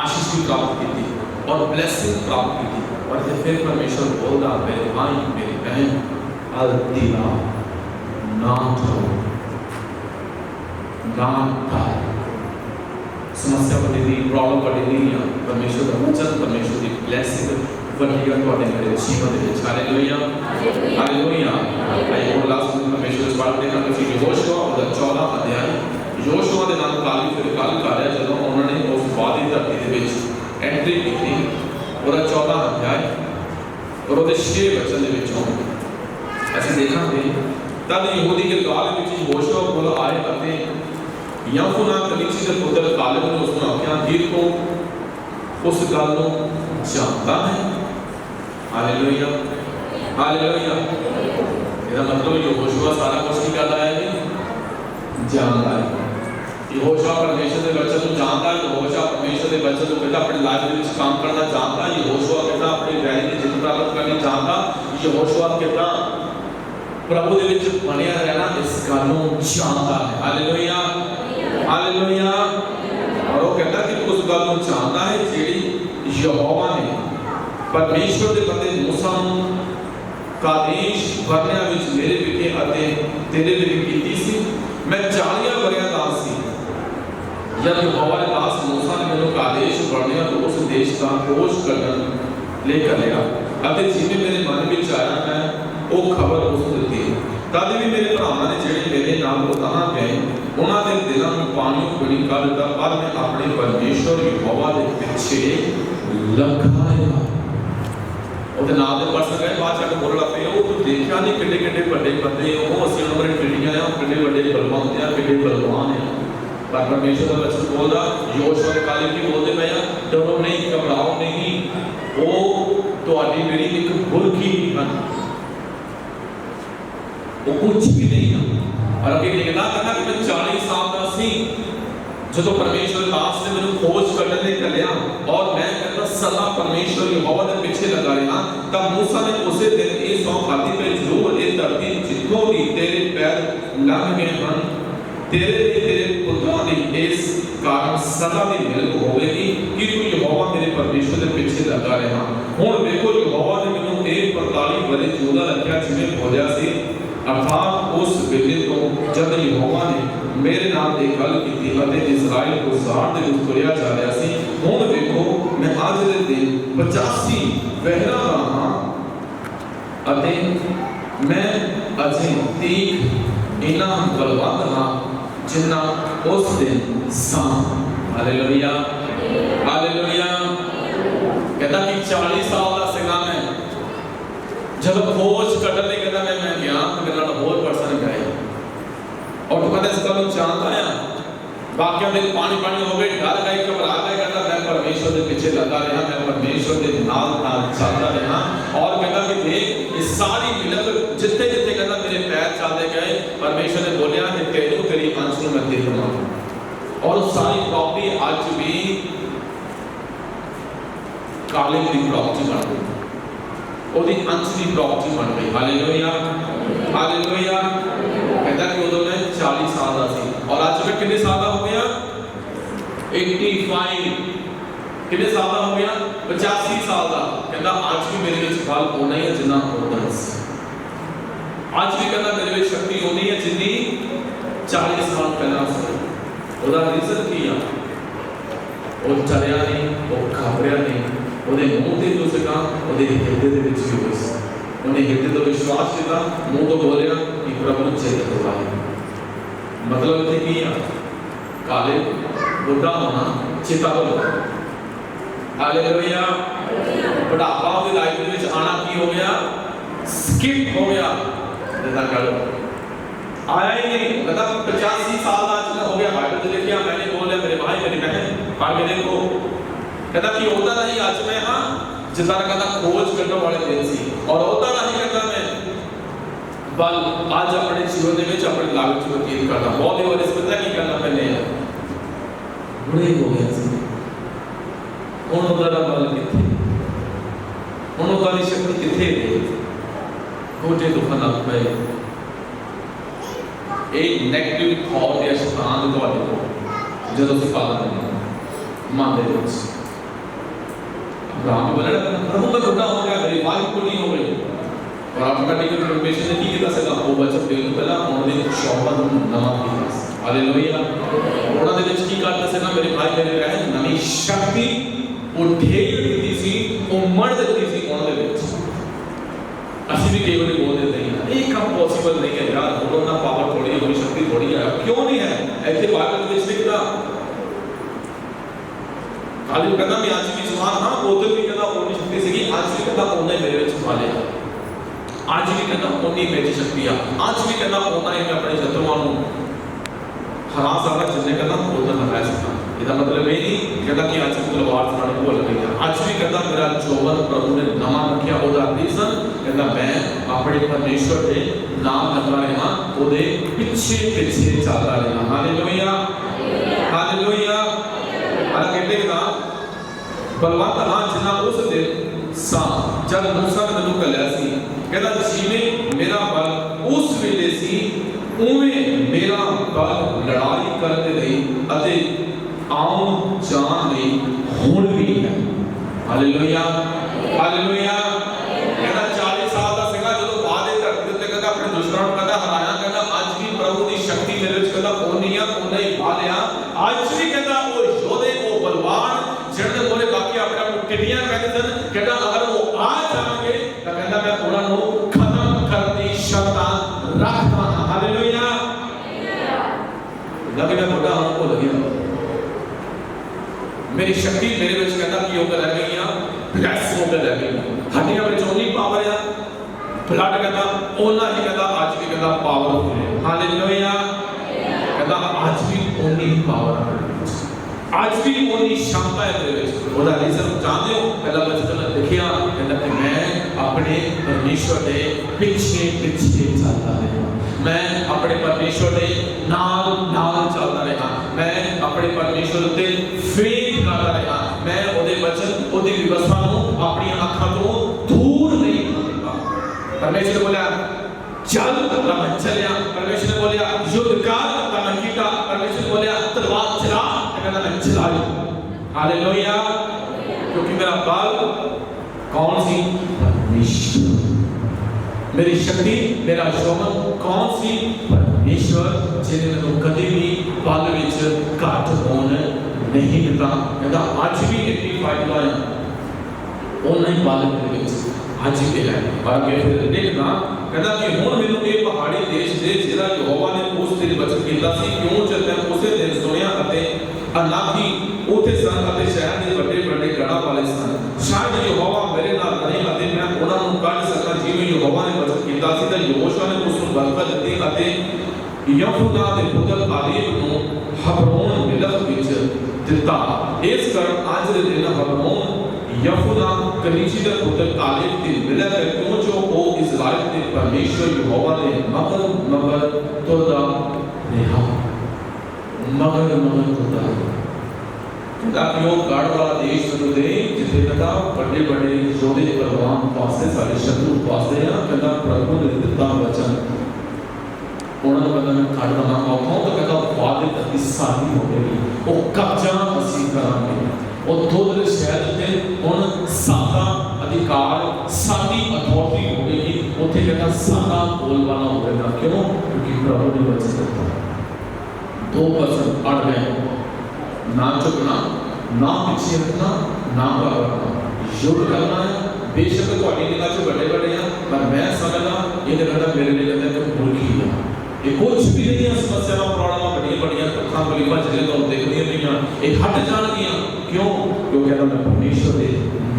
आशीष भी प्राप्त की और ब्लेसिंग प्राप्त की। और फिर परमेश्वर बोलता मेरे भाई मेरी बहन अलतिला ना करो ना कर समस्या बड़ी नहीं प्रॉब्लम बड़ी नहीं है परमेश्वर का वचन परमेश्वर की ब्लेसिंग बढ़ेगा ਤੁਹਾਡੇ ਮੇਰੇ ਜੀਵਨ ਦੇ ਵਿੱਚ। Hallelujah hallelujah. आइए और लास्ट में परमेश्वर इस बात देखा कि यहोशुआ ਦਾ 14 अध्याय यहोशुआ ਦੇ ਨਾਲ ਕਾਲੀ ਫਿਰ ਗੱਲ ਕਰ ਰਿਹਾ ਜਦੋਂ ਉਹਨਾਂ ਨੇ ਉਸ ਵਾਦੀ ਧਰਤੀ ਦੇ ਵਿੱਚ एंट्री की और 14 अध्याय और ਉਹਦੇ 6 वचन ਦੇ ਵਿੱਚੋਂ ਅਸੀਂ ਦੇਖਾਂਗੇ ਤਦ ਯਹੂਦੀ ਗਿਲਗਾਲ ਵਿੱਚ ਯਹੋਸ਼ੁਆ ਕੋਲ ਆਏ ਅਤੇ ਯਫੁਨਾ ਕਲੀਸੀ ਦੇ ਪੁੱਤਰ ਕਾਲਬ ਨੇ ਉਸ ਨੂੰ ਆਖਿਆ ਦੇਖੋ उस गल नूं जानता है। Hallelujah hallelujah. इसका मतलब यहोशुआ सारा कुछ नहीं करता है जी, जानता है। यहोशुआ परमेश्वर के वचन को जानता है। यहोशुआ परमेश्वर के वचन को कहता अपनी लाइफ में काम करना जानता है। यहोशुआ कहता अपनी वैरी की जित प्राप्त करनी जानता। यहोशुआ कहता प्रभु दे विच बनिया रहना इस गल नूं जानता है। Hallelujah hallelujah. और वो कहता कि उस गल नूं जानता है जेड़ी यहोवा ने परमेश्वर के बंदे मूसा कादेश बरनया विच मेरे विखे अते तेरे विखे कीती सी। मैं 40 वरियां दा सी जब यहोवा ने दास मूसा ने मैनू कादेश बरनया तो उस देश का खोज करन ले घल्लिया अते जिवें मेरे मन विच आया मैं वो खबर उस दित्ती। तद भी मेरे भरावां ने जेड़े मेरे नाल उतां गए उन्हां दे दिलां नूं पानी पीणी कर दित्ता, पर मैं अपने परमेश्वर यहोवा दे पिछे लगाया। ਉਹਦੇ ਨਾਲ ਦੇ ਪਰਸਨ ਗਏ ਬਾਅਦ ਚੱਕ ਬੋਲਣ ਲੱਗ ਪਏ ਉਹ ਤੂੰ ਦੇਖਿਆ ਨਹੀਂ ਕਿੱਡੇ ਕਿੱਡੇ ਵੱਡੇ ਬੰਦੇ ਉਹ ਅਸੀਂ ਉਹਨਾਂ ਬਾਰੇ ਟ੍ਰੇਨਿੰਗਾਂ ਆ ਕਿੱਡੇ ਵੱਡੇ ਬਲਵਾਨ ਹੁੰਦੇ ਆ ਕਿੱਡੇ ਬਲਵਾਨ ਆ। ਪਰ ਪਰਮੇਸ਼ਰ ਦਾ ਵਚਨ ਬੋਲਦਾ ਯਹੋਸ਼ੂਆ ਦੇ ਕਾਲੇ ਕੀ ਬੋਲਦੇ ਪਏ ਆ ਡਰੋ ਨਹੀਂ ਘਬਰਾਓ ਨਹੀਂ ਉਹ ਤੁਹਾਡੀ ਮੇਰੀ ਇੱਕ ਬੁਰਕੀ ਹਨ वो कुछ भी नहीं है। और अभी देखना करना कि मैं 40 साल का सी जो परमेश्वर दास ने मैंने खोज करने ले चलिया और मैं कहता सदा परमेश्वर यहोवा के पीछे लगा रहा। तब मूसा ने उसे दिन ये सौ खाती पे जरूर ये धरती जितों भी तेरे पैर लग गए हैं तेरे पुत्रों की इस कारण सदा की मिलक होगी कि तू यहोवा मेरे परमेश्वर के पीछे लगा रहा। हुण देखो यहोवा ने मैनू 45 वर्ष जोदा रखा जिवें बोलिया सी। अर्थात उस वेले तो जब यहोवा ने मेरे नाम एक गल की अते इस्राएल को साड़ दे विच तुरिया जा रहा सी। हुण देखो मैं अज दे दिन 85 वहरा दा हां अते मैं अजे तीक इना बलवंत हां जिन्ना उस दिन सा। Hallelujah hallelujah. कहता कि 40 साल दा सिगा मैं जब खोज कटन ले कहता मैं गया तो मेरे नाल होर पर्सन गए और तू कहता इस गल नूं जानदा है बाकियां दे पानी पानी हो गए डर गए घबरा गए कहता मैं परमेश्वर के पीछे लगा रहा मैं परमेश्वर के नाल नाल चलता रहा। और कहता कि देख ये सारी मिलक जिथे जिथे कहता मेरे पैर चलते गए परमेश्वर ने बोलिया कि तेनू तेरी अंश नूं मैं दे दूंगा। और सारी प्रॉपर्टी आज भी काले की प्रॉपर्टी बन गई ਉਹਦੀ ਅੰਸ਼ ਦੀ ਪ੍ਰੋਪਰਟੀ ਬਣ ਗਈ। Hallelujah hallelujah. ਕਹਿੰਦਾ ਕਿ ਉਦੋਂ ਮੈਂ 40 ਸਾਲ ਦਾ ਸੀ ਔਰ ਅੱਜ ਮੈਂ ਕਿੰਨੇ ਸਾਲ ਦਾ ਹੋ ਗਿਆ 85। ਕਿੰਨੇ ਸਾਲ ਦਾ ਹੋ ਗਿਆ 85 ਸਾਲ ਦਾ। ਕਹਿੰਦਾ ਅੱਜ ਵੀ ਮੇਰੇ ਵਿੱਚ ਬਲ ਹੋਣਾ ਹੀ ਹੈ ਜਿੰਨਾ ਹੁੰਦਾ ਸੀ। ਅੱਜ ਵੀ ਕਹਿੰਦਾ ਮੇਰੇ ਵਿੱਚ ਸ਼ਕਤੀ ਹੋਣੀ ਹੈ ਜਿੰਨੀ 40 ਸਾਲ ਪਹਿਲਾਂ ਸੀ। ਉਹਦਾ ਰੀਜ਼ਨ ਕੀ ਆ ਉਹ ਚਲਿਆ ਨਹੀਂ ਉਹ ਘਬਰਿਆ ਨਹੀਂ ਉਹਦੇ ਮੂੰਹ ਤੇ ਜੋ ਸੀਗਾ ਉਹਦੇ ਹਿਰਦੇ ਦੇ ਵਿੱਚ ਵੀ ਹੋਈ ਸੀ। ਉਹਨੇ ਹਿਰਦੇ ਤੋਂ ਵਿਸ਼ਵਾਸ ਕੀਤਾ ਮੂੰਹ ਤੋਂ ਬੋਲਿਆ ਕਿ ਪ੍ਰਭੂ ਨੂੰ ਚੇਤਨ ਦਿਵਾਇਆ। ਮਤਲਬ ਇੱਥੇ ਕੀ ਆ ਕਾਲੇ ਬੁੱਢਾ ਹੋਣਾ ਚੇਤਾ ਕਰੋ। ਹਾਲੇਲੂਇਆ। ਬੁਢਾਪਾ ਉਹਦੀ ਲਾਈਫ ਦੇ ਵਿੱਚ ਆਣਾ ਕੀ ਹੋ ਗਿਆ ਸਕਿਪ ਹੋ ਗਿਆ ਜਿੱਦਾਂ ਕਹੋ आया ही नहीं। मतलब 85 साल का आज हो गया बाइबल से लिखिया मैंने बोल मेरे भाई मेरी बहन पर मेरे को कहता कि होता नहीं आज मैं हाँ जितना कहता खोज करने वाले दिन सी और होता नहीं कहता मैं बल आज अपने जीवन में अपने लागत को व्यतीत करता बहुत ही बार इस पता की करना मैंने बुरे हो गया सी हुण उहदा बल किथे हुण उहदी शक्ति किथे गोटे दुखन लग पे एक नेगेटिव थॉट या शैतान जो ਤੁਹਾਡੇ ਕੋਲ ਜਦੋਂ ਅਸੀਂ ਪਾਲਦੇ ਹਾਂ ਮਨ ਦੇ ਵਿੱਚ ਅਬਰਾਹਮ ਬੋਲਣਾ ਪ੍ਰਭੂ ਦਾ ਬੁੱਢਾ ਹੋ ਗਿਆ ਮੇਰੀ ਵਾਈਫ को नहीं हो गई और ऑटोमेटिकली परमेश्वर ने ਕੀ ਕੀਤਾ ਸੀਗਾ ਉਹ ਬਚਨ ਦੇਣ ਤੋਂ ਪਹਿਲਾਂ ਉਹਨਾਂ ਦੇ ਸ਼ੌਕਾਂ ਨੂੰ ਨਵਾਂ ਕੀਤਾ ਹਾਲੇਲੂਇਆ। ਉਹਨਾਂ ਦੇ ਵਿੱਚ ਕੀ ਕਰਦਾ ਸੀ ਨਾ ਮੇਰੇ ਭਾਈ ਮੇਰੇ ਭੈਣ ਨਵੀਂ ਸ਼ਕਤੀ ਉਹ ਢੇਰ ਦਿੱਤੀ ਸੀ ਉਹ ਮੜ ਦਿੱਤੀ ਸੀ ਉਹਨਾਂ ਦੇ ਵਿੱਚ। ਅਸੀਂ ਵੀ ਕਈ ਵਾਰੀ ਬੋਲ ਦਿੰਦੇ ਹਾਂ ਇਹ ਕੰਮ ਪੋਸੀਬਲ ਨਹੀਂ ਹੈ ਯਾਰ ਉਹਨਾਂ ਦਾ ਪਾਵਰ ਥੋੜੀ ਹੋਣੀ ਸ਼ਕਤੀ ਥੋੜੀ ਹੈ ਕਿਉਂ ਨਹੀਂ ਹੈ। ਇੱਥੇ ਬਾਈਬਲ ਵਿੱਚ ਲਿਖਦਾ ਖਾਲੀ ਕਹਿੰਦਾ ਮੈਂ ਅੱਜ ਵੀ ਜਵਾਨ ਹਾਂ ਉਦੋਂ ਵੀ ਕਹਿੰਦਾ ਉਹਨੀ ਸ਼ਕਤੀ ਸੀਗੀ ਅੱਜ ਵੀ ਕਹਿੰਦਾ ਉਹਨੇ ਮੇਰੇ ਵਿੱਚ ਪਾਲਿਆ ਅੱਜ ਵੀ ਕਹਿੰਦਾ ਉਹਨੀ ਮੇਰੀ ਸ਼ਕਤੀ ਆ ਅੱਜ ਵੀ ਕਹਿੰਦਾ ਉਹਨਾਂ ਹੀ ਮੈਂ ਆਪਣੇ ਸ਼ਤਰੂਆਂ ਨੂੰ ਹਰਾ ਸਕਦਾ ਜਿੰਨੇ ਕਹਿੰਦਾ ਉਦੋਂ ਹਰਾ ਸਕਦਾ। ਇਹਦਾ ਮਤਲਬ ਇਹ ਨਹੀਂ ਕਹਿੰਦਾ ਕਿ ਅੱਜ ਤਲਵਾਰ ਚਲਾਣੀ ਭੁੱਲ ਗਈ ਆ। ਅੱਜ ਵੀ ਕਹਿੰਦਾ ਮੇਰਾ ਜੋਬਨ ਪ੍ਰਭੂ ਨੇ ਨਵਾਂ ਰੱਖਿਆ। ਉਹਦਾ ਰੀਜ਼ਨ ਕਹਿੰਦਾ ਮੈਂ ਆਪਣੇ ਪਰਮੇਸ਼ਵਰ ਦੇ ਨਾਮ ਲੱਗਾ ਰਿਹਾ, ਉਹਦੇ ਪਿੱਛੇ ਪਿੱਛੇ ਚੱਲਦਾ ਰਿਹਾ। Hallelujah hallelujah. ਆ ਕਹਿੰਦੇ ਨਾ ਬਲਵੰਤ ਹਾਂ ਜਿੰਨਾ ਉਸ ਦਿਨ ਸਾਂ ਜਦ ਮੂਸਾ ਨੇ ਮੈਨੂੰ ਕੱਲਿਆ ਸੀ, ਕਹਿੰਦਾ ਜਿਵੇਂ ਮੇਰਾ ਬਲ ਉਸ ਵੇਲੇ ਸੀ ਉਵੇਂ ਮੇਰਾ ਬਲ ਲੜਾਈ ਕਰਨ ਦੇ ਲਈ ਅਤੇ ਆਉਣ ਜਾਣ ਲਈ ਹੁਣ ਵੀ ਹੈ। Hallelujah hallelujah. ਕਹਿੰਦਾ 40 ਸਾਲ ਦਾ ਸੀਗਾ ਜਦੋਂ ਬਾਅਦ ਦੇ ਧਰਤੀ ਉੱਤੇ ਕਹਿੰਦਾ ਆਪਣੇ ਦੁਸ਼ਮਣਾਂ ਨੂੰ ਕਹਿੰਦਾ ਹਰਾਇਆ। ਕਹਿੰਦਾ ਅੱਜ ਵੀ ਪ੍ਰਭੂ ਦੀ ਸ਼ਕਤੀ ਮੇਰੇ ਵਿੱਚ ਕਹਿੰਦਾ ਉਨੀ ਆ ਉਨਾ ਹੀ ਬਾਲਿਆ। ਅੱਜ ਵੀ ਕਹਿੰਦਾ ਉਹ ਯੋਧੇ ਉਹ ਬਲਵਾਨ ਜਿਹੜੇ ਮੋਰੇ ਬਾਕੀ ਆਪਣੇ ਆਪ ਨੂੰ ਟਿੱਡੀਆਂ ਕਹਿੰਦੇ ਸਨ, ਕਹਿੰਦਾ ਅਗਰ ਉਹ ਆ ਜਾਣਗੇ ਤਾਂ ਕਹਿੰਦਾ ਮੈਂ ਉਹਨਾਂ ਨੂੰ ਖਤਮ ਕਰਨ ਦੀ ਸ਼ਕਤੀ ਰੱਖਦਾ ਹਾਂ। ਹਾਲੇਲੂਇਆ। ਲੱਗੇ ਮੈਂ ਮੋਟਾ ਹਾਂ ਭੁੱਲ ਗਿਆ, मेरी शक्ति मेरे ਵਿੱਚ ਕਹਿੰਦਾ ਕੀ ਹੋ ਗਿਆ ਰਹਿ ਗਈ ਆ, ਬਲੈਸ ਹੋ ਕੇ ਰਹਿ ਗਈ। ਹੱਡੀਆਂ ਵਿੱਚ ਉਨੀ ਪਾਵਰ ਆ, ਬਲੱਡ ਕਹਿੰਦਾ ਉਹਨਾਂ ਹੀ ਕਹਿੰਦਾ ਅੱਜ ਵੀ ਕਹਿੰਦਾ ਪਾਵਰਫੁਲ ਹੈ। ਹਾਲੇਲੂਇਆ। ਕਹਿੰਦਾ ਅੱਜ ਵੀ ਉਨੀ ਪਾਵਰ ਹੈ, ਅੱਜ ਵੀ ਉਨੀ ਸ਼ਕਤੀ ਹੈ ਮੇਰੇ ਵਿੱਚ। ਉਹਦਾ ਰੀਜ਼ਨ ਜਾਣਦੇ ਹੋ? ਪਹਿਲਾ ਵਚਨ ਲਿਖਿਆ ਕਹਿੰਦਾ ਕਿ ਮੈਂ ਆਪਣੇ ਪਰਮੇਸ਼ਵਰ ਦੇ ਪਿੱਛੇ ਪਿੱਛੇ ਚੱਲਦਾ ਰਿਹਾ, मैं अपने परमेश्वर के नाल नाल चलता रहा, मैं अपने परमेश्वर उत्ते फेथ करता रहा, मैं ओदे वचन ओदी व्यवस्था को अपनी आँखों तो दूर नहीं करता। परमेश्वर ने बोला चल तो मैं चलिया, परमेश्वर ने बोला युद्ध कर तो मैं किया, परमेश्वर ने बोला तलवार चला तो मैं चलाई। हालेलुया। क्योंकि मेरा बल कौन सी? परमेश्वर। मेरी शक्ति मेरा शोभन कौन सी? परमेश्वर जिन्हें मैं कभी भी पल विच घट होने नहीं दिता। कहता आज भी 85 लाया ओना ही पल विच आज भी है। और आगे फिर देखना कहता कि हुण मैनूं ये पहाड़ी देश दे जिहड़ा यहोवा ने उस दिन वचन कीता सी क्यों जद मैं उसे दिन सुनिया अते अनाकी उथे सन अते शहर दे बड़े बड़े गढ़ां वाले सन। शायद यहोवा मेरे नाल नहीं अते मैं उन्हां नूं कढ सकां जिवें यहोवा ने वचन कीता सी। तां यहोशुआ ने उस नूं बरकत दित्ती अते यहूदा दे पुत्र कालेब नूं हबरोन मिलत विच दित्ता। इस कारण अज दे दिन हबरोन यहूदा कनीजी दे पुत्र कालेब दी मिलत है क्यों जो वो इस्राएल दे परमेश्वर यहोवा ने मगर मगर तुरदा रहा, मगर मगर तुरदा। ताकि वो गढ़ वाला देश नूं दे जिथे कहता बड़े बड़े योधे बलवान पासे सारे शत्रु पासे आ। कहता प्रभु ने दिता वचन उन्होंने कहता मैं काट दवा औखा तो कहता वादे तक सारी हो गई वो कब्जा असी करांगे वो दुध शहर ते हुण सादा अधिकार साडी अथॉरिटी हो गई। उथे कहता सादा बोलबाला होगा। क्यों? क्योंकि प्रभु ने वचन दिता। 2% अड़ गए, ना झुकना, ना पीछे हटना, ना भागना, युद्ध करना है। बेशक तुम्हारी निगाह च बड़े बड़े हैं पर मैं समझदा ये कहता मेरे लिए कहता कि मुर्गी है। ये कुछ भी नहीं है समस्यावां प्रॉब्लमां बड़ियां बड़ियां दुखां तकलीफां जिहड़ियां तुहानूं दिखदियां पईयां ये हट जाणगियां। क्यों? क्योंकि कहता मैं परमेश्वर दे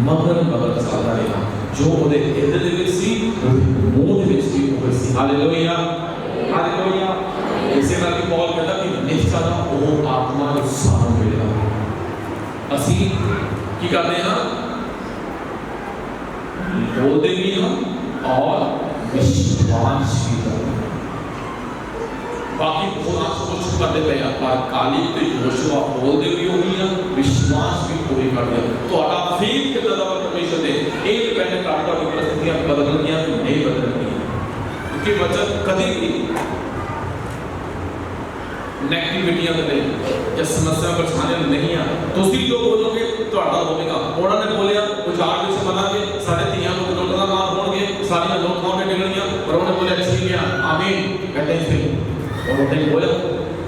मगर मगर चलदा रहा जो उहदे हिरदे दे विच सी मूंह दे विच भी होई सी। Hallelujah hallelujah. इसे करके पौल कहता कि निश्चय दा वो आत्मा जो सानू मिलेगा। असी की करते हैं? बोलते भी हैं और विश्वास भी करते हैं। बाकी बहुत कुछ करते पे पर कालेब ते यहोशुआ बोलते भी होई हैं, विश्वास भी पूरी करते हैं। तो आटा फेथ के दादा परमेश्वर दे एक डिपेंड करता है परिस्थितियां बदलनियां नहीं बदलनियां। क्योंकि वचन कभी भी नेगेटिविटियां दे या समस्या परेशानियां नहीं आ तुसी जो बोलोगे ਤੁਹਾਡਾ ਹੋਵੇਗਾ। ਉਹਨਾਂ ਨੇ ਬੋਲਿਆ ਉਜਾੜ ਵਿੱਚ ਮਨਾਂਗੇ ਸਾਡੇ ਧੀਆਂ ਪੁੱਤ ਲੋਕਾਂ ਦਾ ਮਾਰ ਹੋਣਗੇ ਸਾਰੀਆਂ ਲੋਕਾਂ ਨੇ ਨਿਕਲਣੀਆਂ ਪਰ ਉਹਨੇ ਬੋਲਿਆ ਠੀਕ ਹੈ ਆਮੀਨ ਕਹਿੰਦੇ ਸੀ। ਉਹਨੇ ਬੋਲਿਆ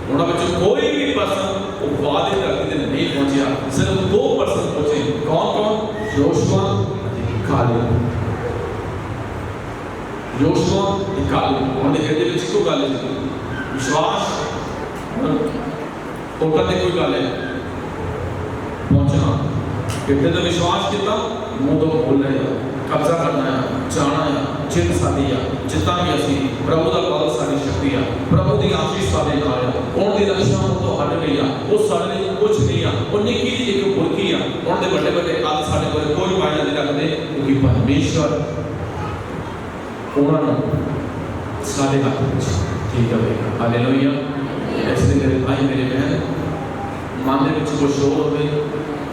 ਉਹਨਾਂ ਵਿੱਚ ਕੋਈ ਵੀ ਪਰਸਨ ਉਹ ਵਾਅਦੇ ਧਰਤੀ ਤੇ ਨਹੀਂ ਪਹੁੰਚਿਆ। ਸਿਰਫ 2% ਪਹੁੰਚੇ। ਕੌਣ ਕੌਣ? ਯਹੋਸ਼ੂਆ ਅਤੇ ਕਾਲੇਬ। ਯਹੋਸ਼ੂਆ ਅਤੇ ਕਾਲੇਬ ਉਹਨੇ ਇਹਦੇ ਵਿੱਚ ਇੱਕੋ ਗੱਲ ਹੈ ਵਿਸ਼ਵਾਸ और करने कोई गल है पहुंचना कितने तो विश्वास किया मुंह तो बोलना है कब्जा करना है जाना है चित साडी है जितना भी असी प्रभु का बल साडी शक्ति है प्रभु की आशीष साडे नाल है उनकी रक्षा तो हट गई है वो साडे लिए कुछ नहीं है वो निक्की जी एक बुरकी है उनके बड़े बड़े कद साडे कोल कोई मायने नहीं रखते क्योंकि परमेश्वर उन्होंने साडे हाथ में ठीक है हालेलुया। इसलिए मेरे भाई मेरे बहन मन में कुछ शोर होवे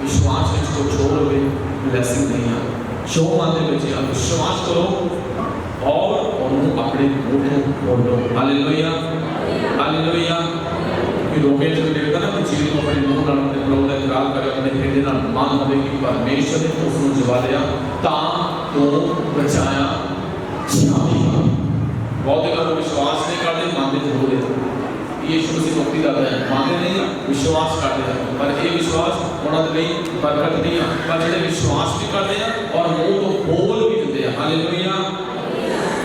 विश्वास में कुछ शोर होवे ब्लेसिंग नहीं है शो मन में विश्वास करो और उन्होंने अपने मुंह को बोलो हालेलुया हालेलुया। कि रोके जो देखता ना कि चीज को अपने मुंह नाल अपने प्रभु का इकरार करे अपने हृदय नाल मान होवे कि परमेश्वर ने उसको जवा लिया ता तो बचाया छावी बहुत एक विश्वास नहीं करते मानते जरूर है यीशु मसीह मुक्ति दाता है मानते नहीं विश्वास करते हैं पर ये विश्वास उन्होंने लिए बरकत नहीं है पर जो विश्वास भी करते हैं और मुंह को बोल भी देते हैं हालेलुया।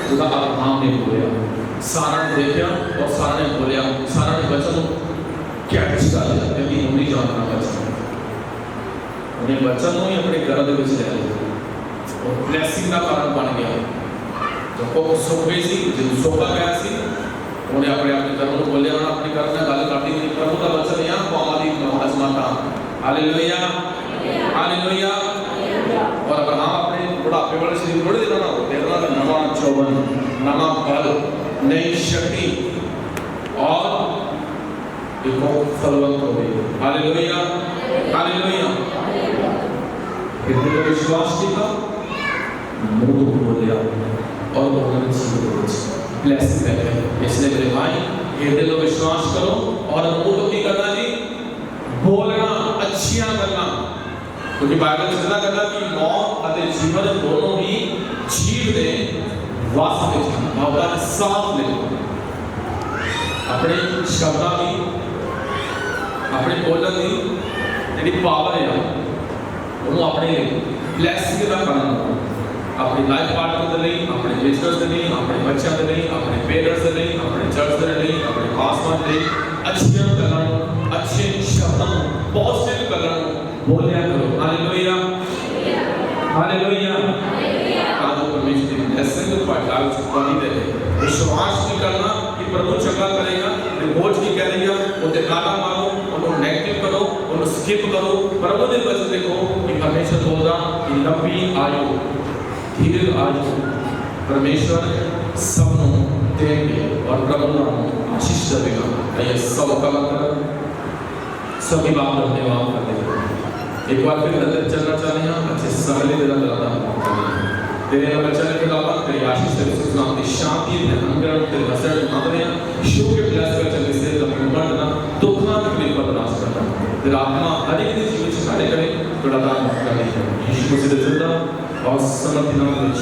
जो अब्राहम ने बोलिया सारा ने देखा और सारा ने बोलिया सारा ने वचन कैच कर लिया क्योंकि उन्हें जानना वचन उन्हें वचन ही अपने घर के विच ले लिया और ब्लेसिंग का कारण बन गया जो को सोफे सी जो सोफा गया सी उन्हें अपने अपने कर्म को बोले और अपने कर्म में गल करती हुई प्रभु का वचन यहाँ हमारी आजमाता हालेलुया हालेलुया। और अब्राहम अपने बुढ़ापे वाले शरीर थोड़े दिनों ना देखना था नवा चौवन नवा बल नई शक्ति और एक फलवंत हो गई हालेलुया हालेलुया। फिर विश्वास किया मुंह को बोलिया और उन्होंने जीवन ब्लेसिंग रहते हैं इसलिए मेरे भाई हृदय को विश्वास करो और मुंह तो की करना जी बोलना अच्छियां करना क्योंकि बाइबल में कहता है कि मौत और जीवन दोनों ही जीव दे वास्ते भगवान साथ ले अपने शब्दां की अपने बोलने की जी पावर है वो अपने ब्लेसिंग का करना अपनी लाइफ पार्टनर के लिए अपने बिजनेस के लिए अपने बच्चों के लिए अपने पेरेंट्स के लिए अपने चर्च के लिए अपने पासवान के लिए अच्छे कलर अच्छे शब्दों पॉजिटिव कलर बोलने करो हालेलुया हालेलुया। आज परमेश्वर की ब्लेसिंग को पाटा उसको नहीं दे विश्वास नहीं करना कि प्रभु चंगा करेगा रिपोर्ट की कह रही है वो दिखाना मारो उनको नेगेटिव करो उनको स्किप करो प्रभु ने बस देखो कि परमेश्वर बोल रहा कि लंबी आयु धीरे आज परमेश्वर सबनों देंगे और प्रभु नाम आशीष देगा ये सब कला कर सभी बात अपने आप कर देगा एक बार फिर अंदर चलना चाहते हैं अच्छे सरली देना चाहता तेरे बच्चे ने फिर आप तेरी आशीष तेरे सुनाम की शांति तेरे अंगरन तेरे हसरत मांगने शो के ब्लेस कर चलने से जब उम्र ना दुखना के लिए बर्दाश्त करना तेरा आत्मा हर एक जीवन से कार्य करे थोड़ा दान करने यीशु मसीह जिंदा और समर्थ नाम में